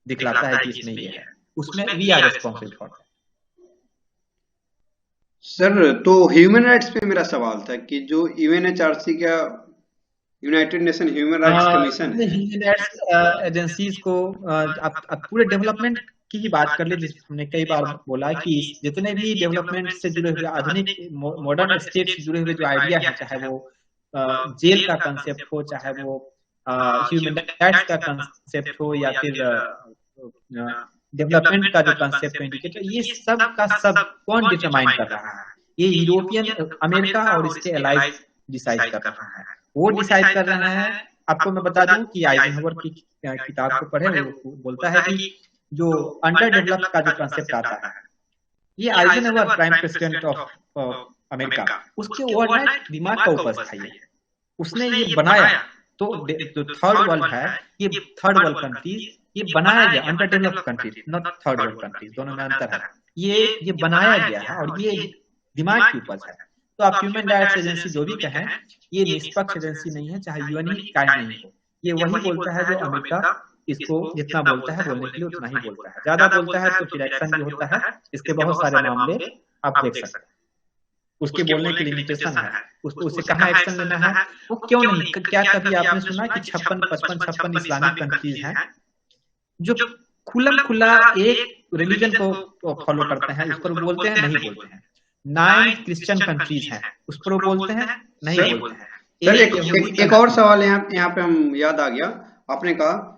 दिखलाता है कि इसमें ये है, उसमें we are responsible for. Sir तो ह्यूमन राइट्स पे मेरा सवाल था कि जो यूएनएचआरसी का United Nation human rights commission है, ह्यूमन राइट्स एजेंसीज को अब पूरे डेवलपमेंट की ही बात कर ले, जिस हमने कई बार बोला कि जितने भी डेवलपमेंट से जुड़े हुए आधुनिक मॉडर्न स्टेट से जुड़े हुए जो आइडिया है, चाहे वो जेल का कंसेप्ट हो, चाहे वो ह्यूमन राइट्स का कंसेप्ट हो, या फिर डेवलपमेंट का जो कंसेप्ट इंडिकेटर, ये सब का सब कौन डिटरमाइन कर रहा है? ये यूरोपियन अमेरिका और इसके एलाइज डिसाइड कर रहा है। वो डिसाइड कर रहा है। आपको मैं बता दूं कि आइजनहोवर की किताब को पढ़े, वो बोलता है कि जो अंडर डेवलप्ड का जो कंसेप्ट आता है, ये आइजनहोवर प्राइम प्रेसिडेंट ऑफ अमेरिका, उसके ओवरनाइट दिमाग का उपज था ये, उसने ये बनाया। तो जो थर्ड वर्ल्ड है, ये थर्ड वर्ल्ड कंट्रीज, ये बनाया गया under developed countries, not third world countries, दोनों में अंतर है। ये बनाया गया है और ये दिमाग की उपज है। तो आप ह्यूमन राइट्स एजेंसी जो भी कहें, ये निष्पक्ष एजेंसी नहीं है, चाहे यूएन ही काहे नहीं हो। ये वही बोलता है जो अमेरिका इसको जितना बोलता है, बोलने के लिए उतना ही बोलता है। ज्यादा बोलता है तो फिर एक्शन भी होता है। इसके बहुत सारे मामले आप देख सकते हैं। उसके बोलने की लिमिटेशन है, उसको उसे कहाँ एक्शन लेना है, वो क्यों नहीं। क्या कभी आपने सुना कि 56 इस्लामिक कंट्रीज हैं जो खुल्लम खुल्ला एक रिलीजन को फॉलो करते हैं, उस पर बोलते हैं नहीं बोलते हैं। 9 क्रिश्चियन कंट्रीज हैं, उस पर बोलते हैं नहीं बोलते हैं। सर एक और सवाल यहाँ पे हम याद आ गया, आपने कहा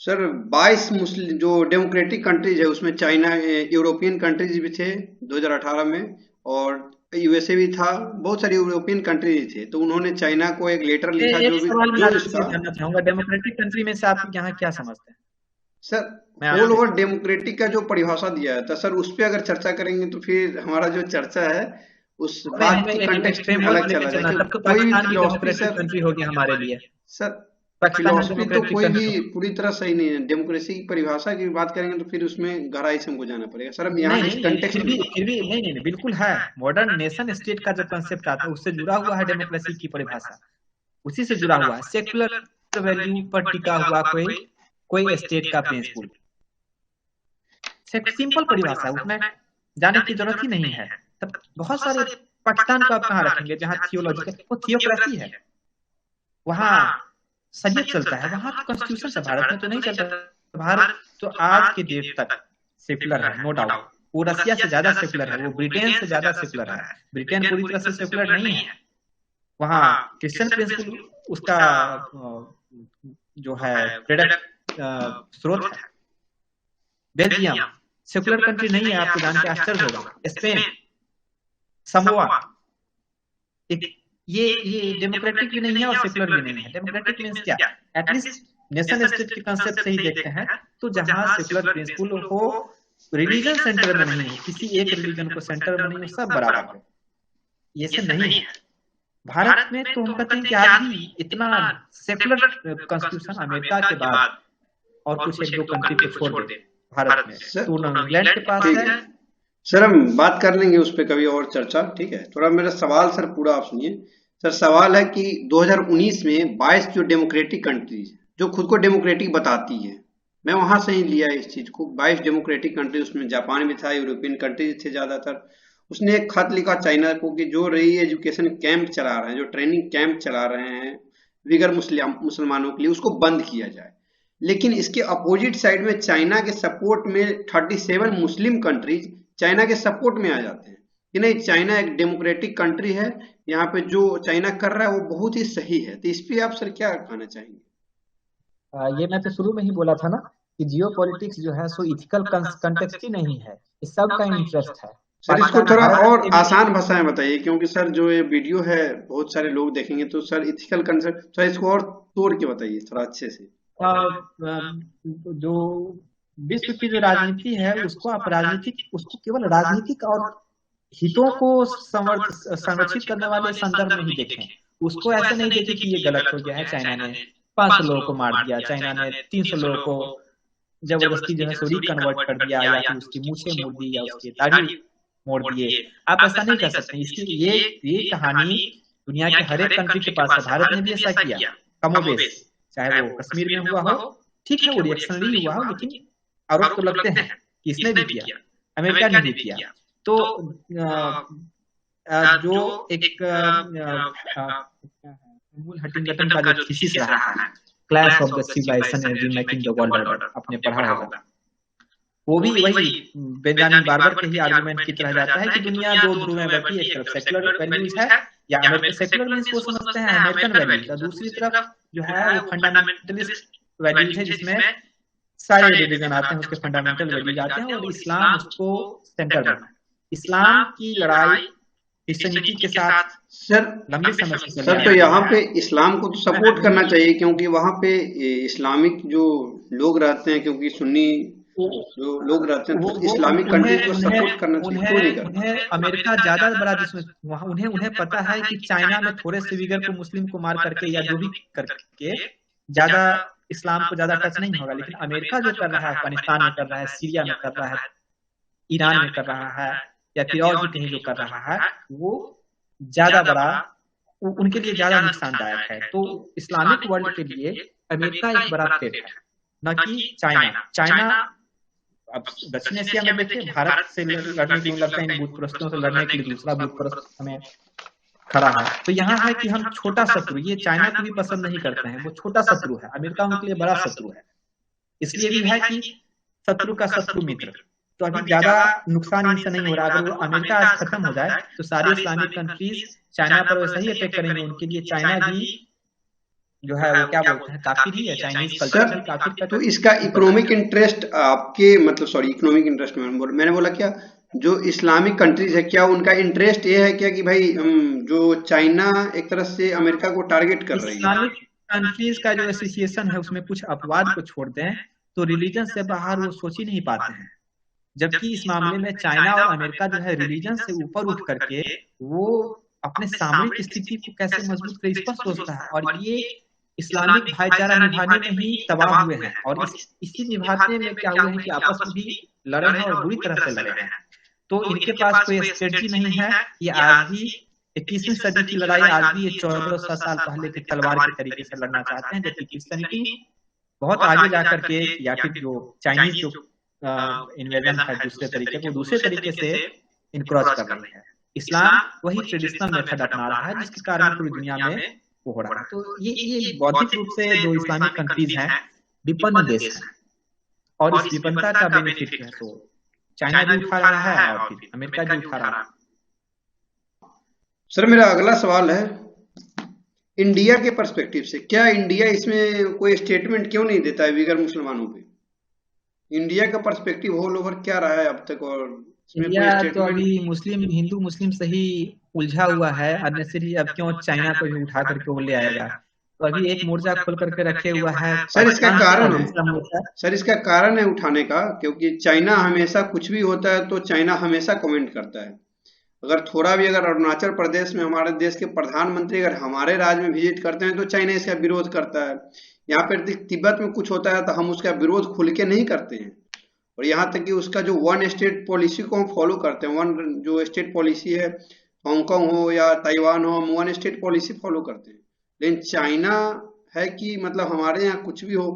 सर 22 मुस्लिम जो डेमोक्रेटिक कंट्रीज है, उसमें चाइना, यूरोपियन कंट्रीज भी थे 2018 में, और यूएसए भी था, बहुत सारी यूरोपियन कंट्रीज थे। तो उन्होंने चाइना को एक लेटर लिखा जो भी जानना चाहूंगा, डेमोक्रेटिक कंट्री में से आप यहाँ क्या समझते हैं? सर ऑल ओवर डेमोक्रेटिक का जो परिभाषा दिया है, तो सर उस पर अगर चर्चा करेंगे तो फिर हमारा जो चर्चा है उस बात की कंटेक्स्ट में अलग चला जाएगा। कोई भी फिलॉसफी सर कंट्री हो गया हमारे लिए, सर फिलॉसफी तो कोई भी पूरी तरह सही नहीं है। डेमोक्रेसी की परिभाषा की बात करेंगे तो फिर उसमें गहराई से हमको जाना पड़ेगा। सर हम यहाँ इस कंटेक्स्ट में फिर भी नहीं बिल्कुल है। मॉडर्न नेशन स्टेट का जो कंसेप्ट आता है उससे जुड़ा हुआ है डेमोक्रेसी की परिभाषा, उसी से जुड़ा हुआ है। सेक्युलर वैल्यू पर टिका हुआ कोई स्टेट का प्रिंसिपल, सिंपल परिभाषा, उसमें जाने की जरूरत ही नहीं है। तब बहुत सारे पाकिस्तान को आप कहाँ रखेंगे जहाँ थियोलॉजिकल, वो थियोक्रेसी है, वहाँ शरीयत चलता है, वहाँ तो कॉन्स्टिट्यूशन से। भारत में तो नहीं चलता। भारत तो आज के डेट तक सेकुलर है, नो डाउट। वो रसिया से ज्यादा सेकुलर है, वो ब्रिटेन से ज्यादा सेकुलर है। ब्रिटेन पूरी तरह से सेकुलर नहीं है, वहाँ क्रिश्चियन प्रिंसिपल उसका जो है प्रोडक्ट स्रोत है। बेल्जियम सेकुलर कंट्री नहीं है, आपको जान के आश्चर्य होगा। स्पेन, समोआ, ये डेमोक्रेटिक भी नहीं है और सेकुलर भी नहीं है। डेमोक्रेटिक मींस क्या? एटलीस्ट नेशन स्टेट के कंसेप्ट से ही देखते हैं तो जहां सेकुलर प्रिंसिपल हो, रिलीजन सेंटर में नहीं हो, किसी एक रिलीजन को सेंटर में नहीं हो, सब बराबर हो, ये सब नहीं है भारत में। तो हम कहते हैं कि आज भी इतना सेकुलर कॉन्स्टिट्यूशन अमेरिका के बाद और कुछ एक दो कंट्री को छोड़ दे भारत में, तो इंग्लैंड के पास है। सर हम बात कर लेंगे उस पर कभी और चर्चा, ठीक है। थोड़ा मेरा सवाल सर पूरा आप सुनिए। सर सवाल है कि 2019 में 22 जो डेमोक्रेटिक कंट्रीज जो खुद को डेमोक्रेटिक बताती है, मैं वहां से ही लिया इस चीज को, 22 डेमोक्रेटिक कंट्री, उसमें जापान भी था, यूरोपियन कंट्रीज थे ज्यादातर। उसने एक खत लिखा चाइना को कि जो री एजुकेशन कैंप चला रहे हैं, जो ट्रेनिंग कैंप चला रहे हैं विगर मुसलमानों के लिए, उसको बंद किया जाए। लेकिन इसके अपोजिट साइड में चाइना के सपोर्ट में 37 मुस्लिम कंट्रीज चाइना के सपोर्ट में आ जाते हैं कि नहीं, चाइना एक डेमोक्रेटिक कंट्री है, यहाँ पे जो चाइना कर रहा है वो बहुत ही सही है। तो इस पे आप सर क्या कहना चाहेंगे? ये मैं तो शुरू में ही बोला था ना कि जियो पॉलिटिक्स जो है सो इथिकल कंटेक्स्ट ही नहीं है, इस सब का इंटरेस्ट है। सर इसको थोड़ा और आसान भाषा में बताइए, क्योंकि सर जो ये वीडियो है बहुत सारे लोग देखेंगे, तो सर इथिकल कंसेप्ट सर इसको और तोड़ के बताइए थोड़ा अच्छे से। जो विश्व की जो राजनीति है उसको आप उसको केवल राजनीतिक और हितों को संरक्षित करने वाले संदर्भ में ही देखें। उसको ऐसे नहीं देखें कि ये गलत हो गया है, चाइना ने 500 लोगों को मार दिया, चाइना ने 300 लोगों को जबरदस्ती जो है सो रिकन्वर्ट कर दिया, या फिर उसकी मूछें मोड़ दी, या उसकी दाढ़ी मोड़ दिए। आप ऐसा नहीं कर सकते। इसकी ये कहानी दुनिया के हर एक कंट्री के पास है। भारत ने भी ऐसा किया कमोबेश, चाहे वो कश्मीर में हुआ हो, ठीक है वो रिएक्शनरी हुआ हो, लेकिन आरोप तो लगते हैं कि इसने भी किया, अमेरिका ने भी किया। तो जो एक हंटिंगटन का जो थीसिस रहा है, clash of the civilization and remaking the world order, आपने पढ़ा होगा, वो भी वही बेंजामिन बार्बर के ही आर्गुमेंट की तरह जाता है कि दुनिया दो ध्रुव में बैठी, एक तरफ सेकुलर वैल्यूज है, या अमेरिकन सेकुलर मींस वो समझते हैं अमेरिकन वैल्यूज, और दूसरी तरफ जो है वो फंडामेंटलिस्ट वैल्यूज है, जिसमें सारे रिलीजन आते हैं, उसके फंडामेंटल वैल्यूज आते हैं, और इस्लाम उसको सेंटर में। इस्लाम की लड़ाई क्रिश्चियनिटी के साथ सर लंबी समय से सर, तो यहाँ पे इस्लाम को तो सपोर्ट करना चाहिए, क्योंकि वहाँ पे इस्लामिक जो लोग रहते हैं, क्योंकि सुन्नी जो लोग रहते हैं, तो इस्लामिक कंट्री को सपोर्ट करना चाहिए। उन्हें अमेरिका ज्यादा बड़ा, जिसमें वहाँ उन्हें पता है कि चाइना में थोड़े से विगर को मुस्लिम को मार करके या जो भी करके ज्यादा इस्लाम को ज्यादा टच नहीं होगा। लेकिन अमेरिका जो कर रहा है, अफगानिस्तान में कर रहा है, सीरिया में कर रहा है, ईरान में कर रहा है, या फिर और भी कहीं जो कर रहा है, वो ज्यादा बड़ा, उनके लिए ज्यादा नुकसानदायक है। तो इस्लामिक वर्ल्ड के लिए अमेरिका एक बड़ा थ्रेट है, न कि चाइना। अब दक्षिण एशिया में देखिए, भारत से लड़ने के लिए लगता है, इन भूतप्रस्तों से लड़ने के लिए दूसरा भूतप्रस्त हमें खड़ा है। तो यहाँ है कि हम छोटा शत्रु, ये चाइना को भी पसंद नहीं करते हैं, वो छोटा शत्रु है, अमेरिका उनके लिए बड़ा शत्रु है। इसलिए भी है कि शत्रु का शत्रु मित्र। तो अभी ज्यादा नुकसान इनसे नहीं हो रहा। अगर वो अमेरिका आज खत्म हो जाए तो सारे इस्लामिक कंट्रीज चाइना पर वैसा ही अटैक करेंगे। उनके लिए चाइना भी जो है वो क्या बोलते हैं, काफिर ही है, चाइनीज कल्चर में काफिर। तो इसका इकोनॉमिक इंटरेस्ट आपके मतलब, सॉरी इकोनॉमिक इंटरेस्ट मैंने बोला क्या, जो इस्लामिक कंट्रीज है, क्या उनका इंटरेस्ट ये है क्या कि भाई जो चाइना एक तरह से अमेरिका को टारगेट कर रही है? इस्लामिक कंट्रीज का जो एसोसिएशन है उसमें कुछ अपवाद को छोड़ दें तो रिलीजन से बाहर वो सोच ही नहीं पाते हैं। जबकि इस मामले में चाइना और अमेरिका जो है रिलीजन से ऊपर उठ करके वो अपने सामरिक स्थिति को कैसे मजबूत करे, इस पर सोचता है। और ये इस्लामिक भाईचारा निभाने में ही तबाह हुए हैं, और इसी निभाने में क्या हुआ है कि आपस में भी लड़े हैं और बुरी तरह से लड़े हैं। तो इनके पास कोई स्ट्रेटजी नहीं है। ये आज भी 21वीं सदी की लड़ाई, आज भी ये 1400 साल पहले की तलवार के तरीके से लड़ना चाहते हैं, जबकि क्रिश्चियनिटी बहुत आगे जाकर के, या फिर जो चाइनीज जो इन्वेजन है दूसरे तरीके को, दूसरे तरीके से इनक्रोच कर रही है। इस्लाम वही ट्रेडिशनल मेथड अपना रहा है, जिसके कारण पूरी दुनिया में वो हो रहा है। तो ये बौद्धिक रूप से जो इस्लामिक कंट्रीज हैं विपन्न देश हैं, और इस विपन्नता का बेनिफिट है तो चाइना भी उठा रहा है और फिर अमेरिका भी उठा रहा है। सर मेरा अगला सवाल है इंडिया के पर्सपेक्टिव से क्या इंडिया इसमें कोई स्टेटमेंट क्यों नहीं देता है वीगर मुसलमानों पे? इंडिया का पर्सपेक्टिव ऑल ओवर क्या रहा है अब तक, और इसमें कोई इंडिया तो स्टेटमेंट? अभी हिंदू मुस्लिम से ही उलझा हुआ है अननेसेसरी। अब क्यों चाइना को भी उठा करके वो ले आएगा? तो अभी एक मोर्चा खोल करके रखे हुआ है सर इसका पाकिस्तान से, कारण और है दूसरा मोर्चा सर इसका कारण है उठाने का, क्योंकि चाइना हमेशा कुछ भी होता है तो चाइना हमेशा कमेंट करता है। अगर थोड़ा भी अगर अरुणाचल प्रदेश में हमारे देश के प्रधानमंत्री अगर हमारे राज्य में विजिट करते हैं तो चाइना इसका विरोध करता है। यहाँ पर तिब्बत में कुछ होता है तो हम उसका विरोध खुल के नहीं करते हैं, और यहाँ तक कि उसका जो वन स्टेट पॉलिसी को हम फॉलो करते हैं, वन जो स्टेट पॉलिसी है, हांगकांग हो या ताइवान हो, हम वन स्टेट पॉलिसी फॉलो करते हैं। लेकिन चाइना है कि मतलब हमारे यहाँ कुछ भी हो,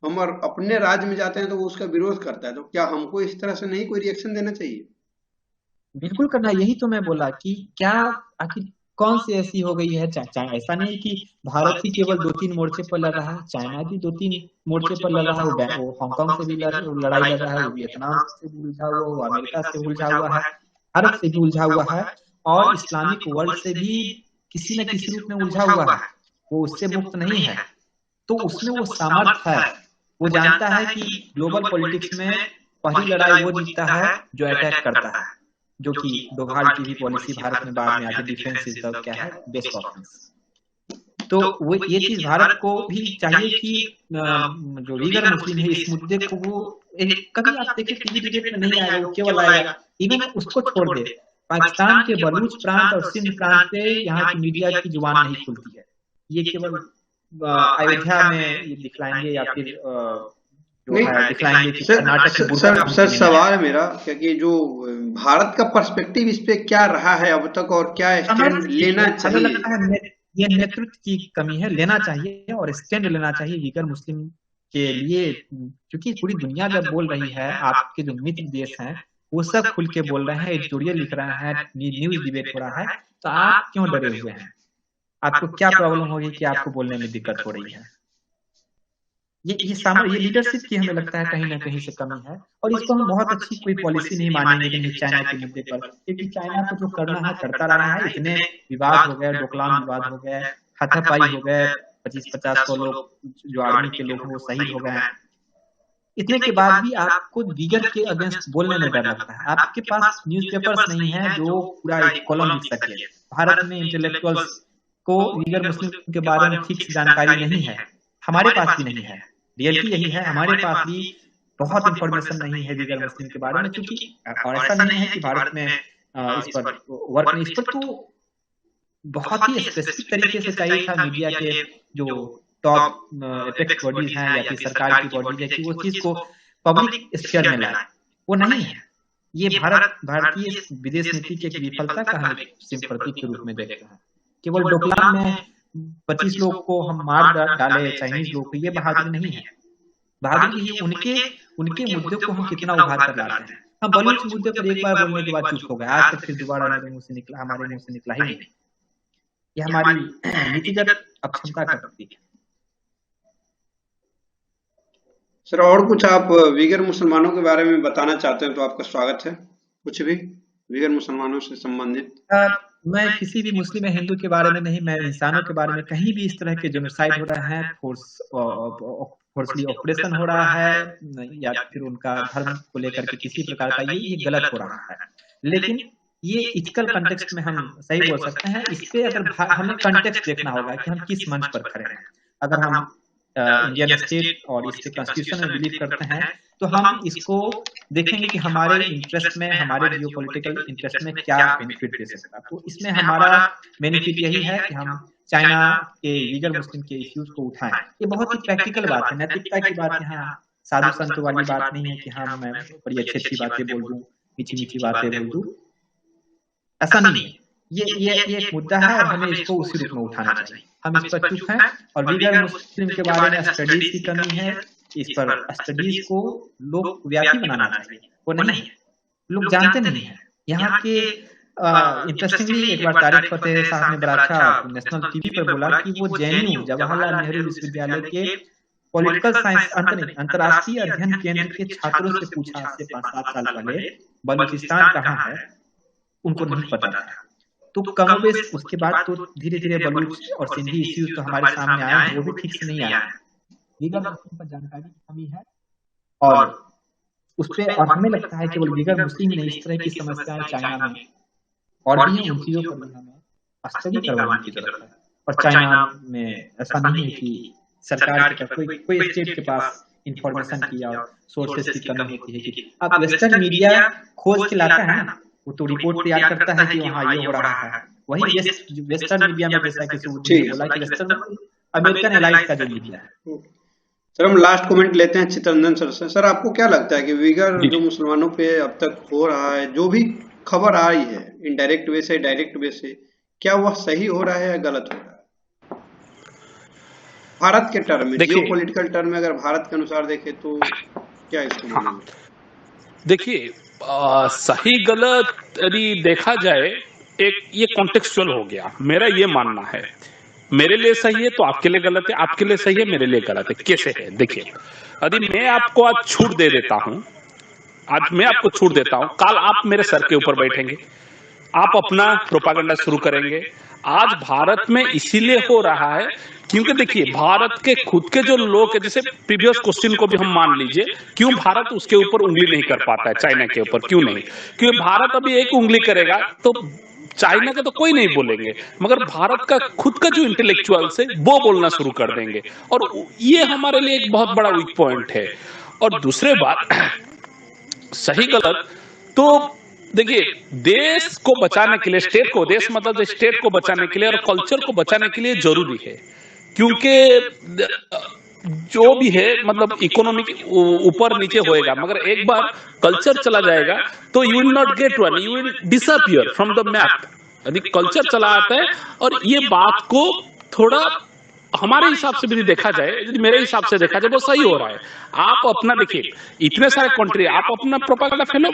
हम और अपने राज्य में जाते हैं तो वो उसका विरोध करता है। तो क्या हमको इस तरह से नहीं कोई रिएक्शन देना चाहिए? बिल्कुल करना। यही तो मैं बोला कि क्या आखिर कौन सी ऐसी हो गई है। ऐसा नहीं कि भारत ही केवल 2-3 मोर्चे पर लड़ रहा है, चाइना भी 2-3 मोर्चे पर लड़ रहा है। वो हांगकांग से भी लड़ाई लड़ रहा है, वो वियतनाम से भी उलझा हुआ, वो अमेरिका से उलझा हुआ है, अरब से भी उलझा हुआ है, और इस्लामिक वर्ल्ड से भी किसी न किसी रूप में उलझा हुआ है। वो उससे मुक्त नहीं है। तो उसमें वो सामर्थ्य है। वो जानता है कि ग्लोबल पॉलिटिक्स में पहली लड़ाई वो जीतता है जो अटैक करता है, जो कि डोभाल की भी पॉलिसी भारत में बाद में आके डिफेंस इज द क्या है बेस्ट ऑप्शंस। तो वो ये चीज भारत को भी चाहिए कि जो वीगर मुस्लिम है इस मुद्दे को वो कभी आप देखिए टीवी डिबेट में नहीं आएगा, वो केवल आएगा इवन उसको छोड़ दे पाकिस्तान के बलूच प्रांत और सिंध प्रांत पे यहाँ की मीडिया की जुबान नहीं खुलती है। ये केवल अयोध्या में ये दिखलाएंगे या फिर दिखलाएंगे कि कर्नाटक के सर सवाल है मेरा क्योंकि जो भारत का पर्सपेक्टिव इस पे क्या रहा है अब तक, और क्या स्टैंड लेना चाहिए? ये नेतृत्व की कमी है। लेना चाहिए और स्टैंड लेना चाहिए वीगर मुस्लिम के लिए, क्योंकि पूरी दुनिया जब बोल रही है, आपके जो मित्र देश हैं वो सब खुल के बोल रहे हैं, एडिटोरियल लिख रहे हैं, न्यूज डिबेट हो रहा है, तो आप क्यों डरे हुए हैं? आपको क्या प्रॉब्लम होगी कि आपको बोलने में दिक्कत हो रही है? ये लीडरशिप की हमें लगता है कहीं ना कहीं से कमी है, और इसको हम बहुत अच्छी कोई पॉलिसी नहीं मानेंगे कि चाइना के मुद्दे पर, क्योंकि चाइना को जो करना है करता रहा है। इतने विवाद हो गए, डोकलाम विवाद हो गए, हाथापाई हो गए, 25-50 लोग जो आर्मी के लोग हैं वो शहीद हो गए। इतने के बाद भी आपको वीगर के अगेंस्ट बोलने में डर लगता है। आपके पास न्यूज़पेपर्स नहीं है जो पूरा एक कॉलम लिख सके। भारत में इंटेलेक्चुअल्स को वीगर मुस्लिम के बारे में ठीक से जानकारी नहीं है, हमारे पास भी नहीं है। रियलिटी यही है, हमारे पास भी बहुत इंफॉर्मेशन नहीं है वीगर मुस्लिम के बारे में, क्योंकि और ऐसा नहीं है कि भारत में इस पर वर्क नहीं, इस पर तो बहुत ही स्पेसिफिक तरीके से चाहिए था मीडिया के जो टॉप एपेक्स बॉडीज हैं या फिर सरकार की बॉडीज है कि वो चीज को पब्लिक स्फीयर में लाए। वो नहीं है। ये भारतीय विदेश नीति की एक विफलता का हम प्रतीक के रूप में देखते हैं। केवल डोकलाम में 25 लोग को हम मार डाले चाइनीज लोग को, ये बहादुरी नहीं है। बहादुरी ये उनके मुद्दे को हम कितना उभार कर लाते हैं। हम बलूच मुद्दे पर एक बार बोलने के बाद चुप हो गए, आज तक फिर दोबारा हमारे मुंह से निकला ही नहीं। ये हमारी नीतिगत अक्षमता का प्रतीक है। सर और कुछ आप वीगर मुसलमानों के बारे में बताना चाहते हैं तो आपका स्वागत है। कुछ भी वीगर मुसलमानों से संबंधित? मैं किसी भी मुस्लिम या हिंदू के बारे में नहीं, मैं इंसानों के बारे में कहीं भी इस तरह के जेनोसाइड हो रहा है, फोर्सली ऑपरेशन हो रहा है, या फिर उनका धर्म को लेकर के किसी प्रकार का ये गलत हो रहा है। लेकिन ये इथिकल कंटेक्स्ट में हम सही बोल सकते हैं। इस पे अगर हमें कंटेक्स्ट देखना होगा कि हम किस मंच पर खड़े हैं। अगर हम इंडियन स्टेट और इसके कॉन्स्टिट्यूशन में बिलीव करते हैं तो हम इसको देखेंगे कि हमारे इंटरेस्ट में, हमारे जियोपॉलिटिकल इंटरेस्ट में क्या बेनिफिट दे सकता है। तो इसमें हमारा बेनिफिट यही है कि हम चाइना के वीगर मुस्लिम के इश्यूज को उठाएं। ये बहुत ही प्रैक्टिकल बात है, नैतिकता की बात है। यहाँ साधु संत वाली बात नहीं है कि हाँ मैं बड़ी अच्छी अच्छी बातें बोल दूं, मीठी मीठी बातें बोल दूं, ऐसा नहीं है। ये एक मुद्दा है और हमें इसको उसी रूप में उठाना चाहिए। हम इस पर चुप हैं, और वीगर मुस्लिम के बारे में स्टडीज की कमी है। इस पर स्टडीज को लोग व्यापी बनाना चाहिए, वो नहीं है, लोग जानते नहीं है। यहाँ के इंटरेस्टिंगली एक बार तारिक फतेह साहब ने बड़ा अच्छा नेशनल टीवी पर बोला कि वो जेएनयू जवाहरलाल नेहरू विश्वविद्यालय के पॉलिटिकल साइंस अंतर्राष्ट्रीय अध्ययन केंद्र के छात्रों से पूछा आज से 5-7 साल पहले बलूचिस्तान कहाँ है, उनको नहीं पता था। तो कमोबेश उसके बाद तो धीरे धीरे बलूच और सिंधी इश्यूज तो हमारे सामने आए हैं, वो भी ठीक से नहीं आए हैं। वीगर मुस्लिम पर जानकारी की कमी है और उस पे, और हमें लगता है केवल वीगर मुस्लिम ही नहीं, इस तरह की समस्याएं चाइना में और भी हैं, उन चीजों पर भी हमें स्टडी करवाने की जरूरत है। और चाइना में ऐसा नहीं है कि सरकार के कोई स्टेट के पास इंफॉर्मेशन की और सोर्सेस की कमी होती है कि अब वेस्टर्न मीडिया खोज के लाता है ना, वो तो रिपोर्ट तैयार करता है कि वहाँ ये हो रहा है। वही वेस्टर्न मीडिया में, जैसा कि बोला कि वेस्टर्न अमेरिकन एलाइज का जो मीडिया है। सर हम लास्ट कमेंट लेते हैं चित्ररंजन सर से। सर आपको क्या लगता है कि वीगर जो मुसलमानों पे अब तक हो रहा है, जो भी खबर आ रही है इनडायरेक्ट वे से डायरेक्ट वे से, क्या वह सही हो रहा है या गलत हो रहा है भारत के टर्म में, जियोपॉलिटिकल टर्म में? अगर भारत के अनुसार देखें तो क्या इसको मानेंगे? देखिए, सही गलत यदि देखा जाए, एक ये कॉन्टेक्सचुअल हो गया। मेरा ये मानना है, मेरे लिए सही है तो आपके लिए गलत है, आपके लिए सही है मेरे लिए गलत है। कैसे है? देखिए, यदि मैं आपको आज छूट दे देता हूं, आज मैं आपको छूट देता हूं, कल आप मेरे सर के ऊपर बैठेंगे, आप अपना प्रोपागेंडा शुरू करेंगे। आज भारत में इसीलिए हो रहा है क्योंकि देखिए, भारत के खुद के जो लोग हैं, जैसे प्रीवियस क्वेश्चन को भी हम मान लीजिए, क्यों भारत उसके ऊपर उंगली नहीं कर पाता है चाइना के ऊपर, क्यों नहीं? क्योंकि भारत अभी एक उंगली करेगा तो चाइना का तो कोई नहीं बोलेंगे, मगर भारत का खुद का जो इंटेलेक्चुअल्स है वो बोलना शुरू कर देंगे, और ये हमारे लिए एक बहुत बड़ा वीक पॉइंट है। और दूसरे बात, सही गलत तो देखिए, देश को बचाने के लिए, स्टेट को, देश मतलब स्टेट को बचाने के लिए और कल्चर को बचाने के लिए जरूरी है, क्योंकि जो भी है मतलब इकोनॉमिक ऊपर नीचे होएगा, मगर एक बार कल्चर चला जाएगा तो you will not get one, you will disappear from the map. यदि कल्चर चला आता है, और ये बात को थोड़ा हमारे हिसाब से भी देखा जाए, यदि मेरे हिसाब से देखा जाए, वो सही हो रहा है। आप अपना देखिए, इतने सारे कंट्री, आप अपना प्रोपेगेंडा फैलो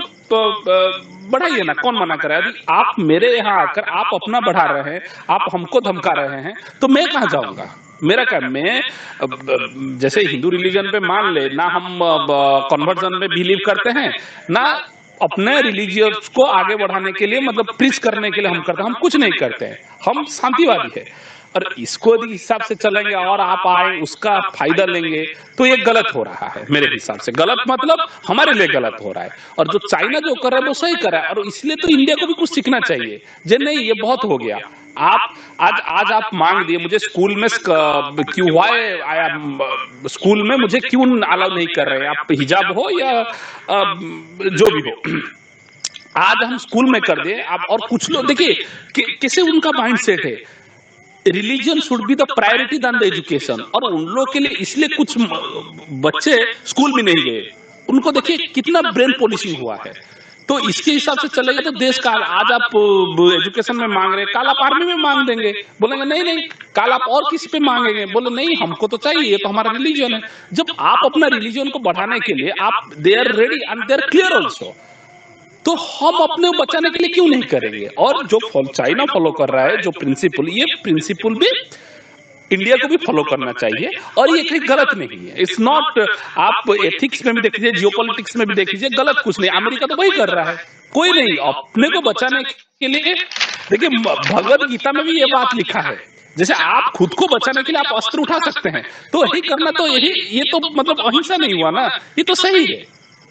बढ़ाइए ना, कौन मना करे? यदि आप मेरे यहाँ आकर आप अपना बढ़ा रहे हैं, आप हमको धमका रहे हैं, तो मैं कहाँ जाऊंगा? मेरा क्या, मैं जैसे हिंदू रिलीजन पे मान ले ना, हम कन्वर्जन में बिलीव करते हैं ना, अपने रिलीजियस को आगे बढ़ाने के लिए मतलब प्रीच करने के लिए हम करते हैं, हम कुछ नहीं करते हैं, हम शांतिवादी है। और इसको यदि हिसाब से चलेंगे और आप आए उसका फायदा लेंगे तो ये गलत हो रहा है मेरे हिसाब से। गलत मतलब हमारे लिए गलत हो रहा है, और जो चाइना जो कर रहा है वो सही कर रहा है, और इसलिए तो इंडिया को भी कुछ सीखना चाहिए। जे नहीं, ये बहुत हो गया। आप आज आप मांग दिए मुझे स्कूल में, क्यों आया स्कूल में मुझे क्यों अलाउ नहीं कर रहे, आप हिजाब हो या जो भी हो, आज हम स्कूल में कर दिए। आप और कुछ लोग देखिए कैसे उनका माइंड सेट है, religion should be the priority then the education, और उन लोग के लिए इसलिए कुछ बच्चे स्कूल भी नहीं गए। उनको देखिए कितना ब्रेन पॉलिशिंग हुआ है। तो इसके हिसाब से चलेगा तो देश का, आज आप एजुकेशन में मांग रहे हैं, कल आप आर्मी में मांग देंगे, बोलेंगे नहीं नहीं, कल आप और किसी पे मांगेंगे, बोले नहीं हमको तो चाहिए, ये तो हमारा रिलीजन है। जब आप अपना रिलीजन को बढ़ाने के लिए आप they are ready and they are clear also, तो हम अपने बचाने के लिए क्यों नहीं करेंगे? और जो चाइना फॉलो कर रहा है जो प्रिंसिपल, ये प्रिंसिपल भी इंडिया को भी फॉलो करना चाहिए, और ये कहीं गलत नहीं है। इट्स नॉट, आप एथिक्स में भी देख लीजिए, जियोपॉलिटिक्स में भी देख लीजिए, गलत कुछ नहीं। अमेरिका तो वही कर रहा है, कोई नहीं। अपने को बचाने के लिए देखिए, भगवत गीता में भी ये बात लिखा है, जैसे आप खुद को बचाने के लिए आप अस्त्र उठा सकते हैं, तो यही करना, तो यही, ये तो मतलब अहिंसा नहीं हुआ ना, ये तो सही है।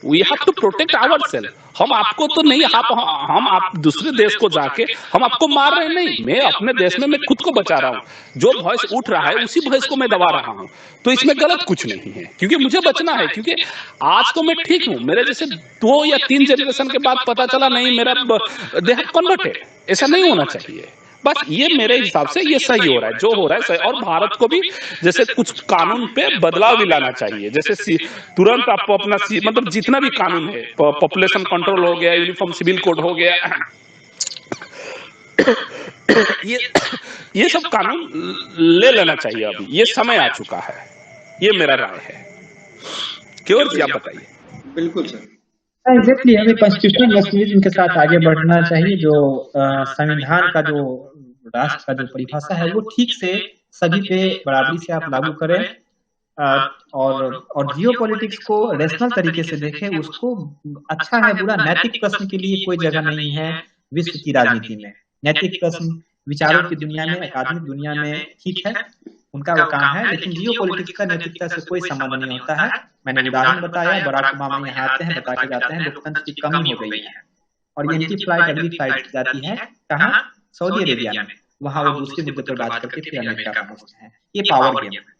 We have to protect ourselves। हम आपको तो नहीं, हम आप दूसरे देश को जाके हम आपको मार रहे नहीं, मैं अपने देश में मैं खुद को बचा रहा हूँ। जो वॉइस उठ रहा है उसी वॉइस को मैं दबा रहा हूँ, तो इसमें गलत कुछ नहीं है, क्योंकि मुझे बचना है। क्योंकि आज तो मैं ठीक हूँ, मेरे जैसे 2 या 3 जनरेशन के बाद पता चला नहीं मेरा दे हैव कन्वर्टेड, ऐसा नहीं होना चाहिए। बस ये मेरे हिसाब से ये सही हो रहा है, जो हो रहा है सही। और भारत को भी जैसे कुछ कानून पे बदलाव भी लाना चाहिए, जैसे तुरंत आपको अपना मतलब जितना भी कानून है, पॉपुलेशन कंट्रोल हो गया, यूनिफॉर्म सिविल कोड हो गया, ये सब कानून ले लेना चाहिए। अभी ये समय आ चुका है, ये मेरा राय है। केवल जी आप बताइए। बिल्कुल सर, एग्जैक्टली, हमें कॉन्स्टिट्यूशनल मैकेनिज्म के साथ आगे बढ़ना चाहिए। जो संविधान का जो राष्ट्र का जो परिभाषा है वो ठीक से सभी पे बराबरी से आप लागू करें, और जियो पॉलिटिक्स को रेशनल तरीके से देखें। उसको अच्छा है बुरा नैतिक प्रश्न के लिए कोई जगह नहीं है विश्व की राजनीति में। नैतिक प्रश्न विचारों की दुनिया में, अकादमिक दुनिया में ठीक है, उनका वो काम है, लेकिन जियो पॉलिटिक्स का नैतिकता से कोई संबंध नहीं होता है। मैंने उदाहरण बताया, बराक ओबामा यहाँ आते हैं, बता के जाते हैं लोकतंत्र की कमी हो गई है, और ये इनकी फ्लाइट अगली फ्लाइट जाती है कहाँ? सऊदी अरेबिया में। वहाँ वो दूसरे मुद्दे पर बात करके फिर अमेरिका पहुंचते हैं। ये पावर गेम है,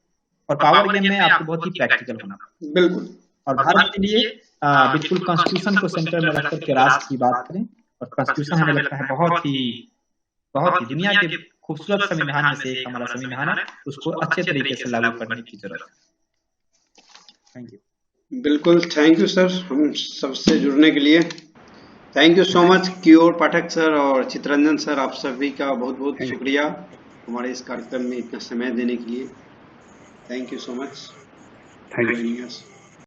और पावर गेम में आपको बहुत ही प्रैक्टिकल होना बिल्कुल। और भारत के लिए बिल्कुल कॉन्स्टिट्यूशन को सेंटर में रखकर के राष्ट्र की बात करें, और कॉन्स्टिट्यूशन हमें लगता है बहुत ही दुनिया के खूबसूरत संविधान में से एक हमारा संविधान है, उसको अच्छे तरीके से लागू करने की जरूरत है। Thank you. बिल्कुल, थैंक यू सर हम सबसे जुड़ने के लिए। थैंक यू सो मच कियोर पाठक सर और चित्ररंजन सर, आप सभी का बहुत बहुत शुक्रिया हमारे इस कार्यक्रम में इतना समय देने के लिए। Thank you so much. Thank you.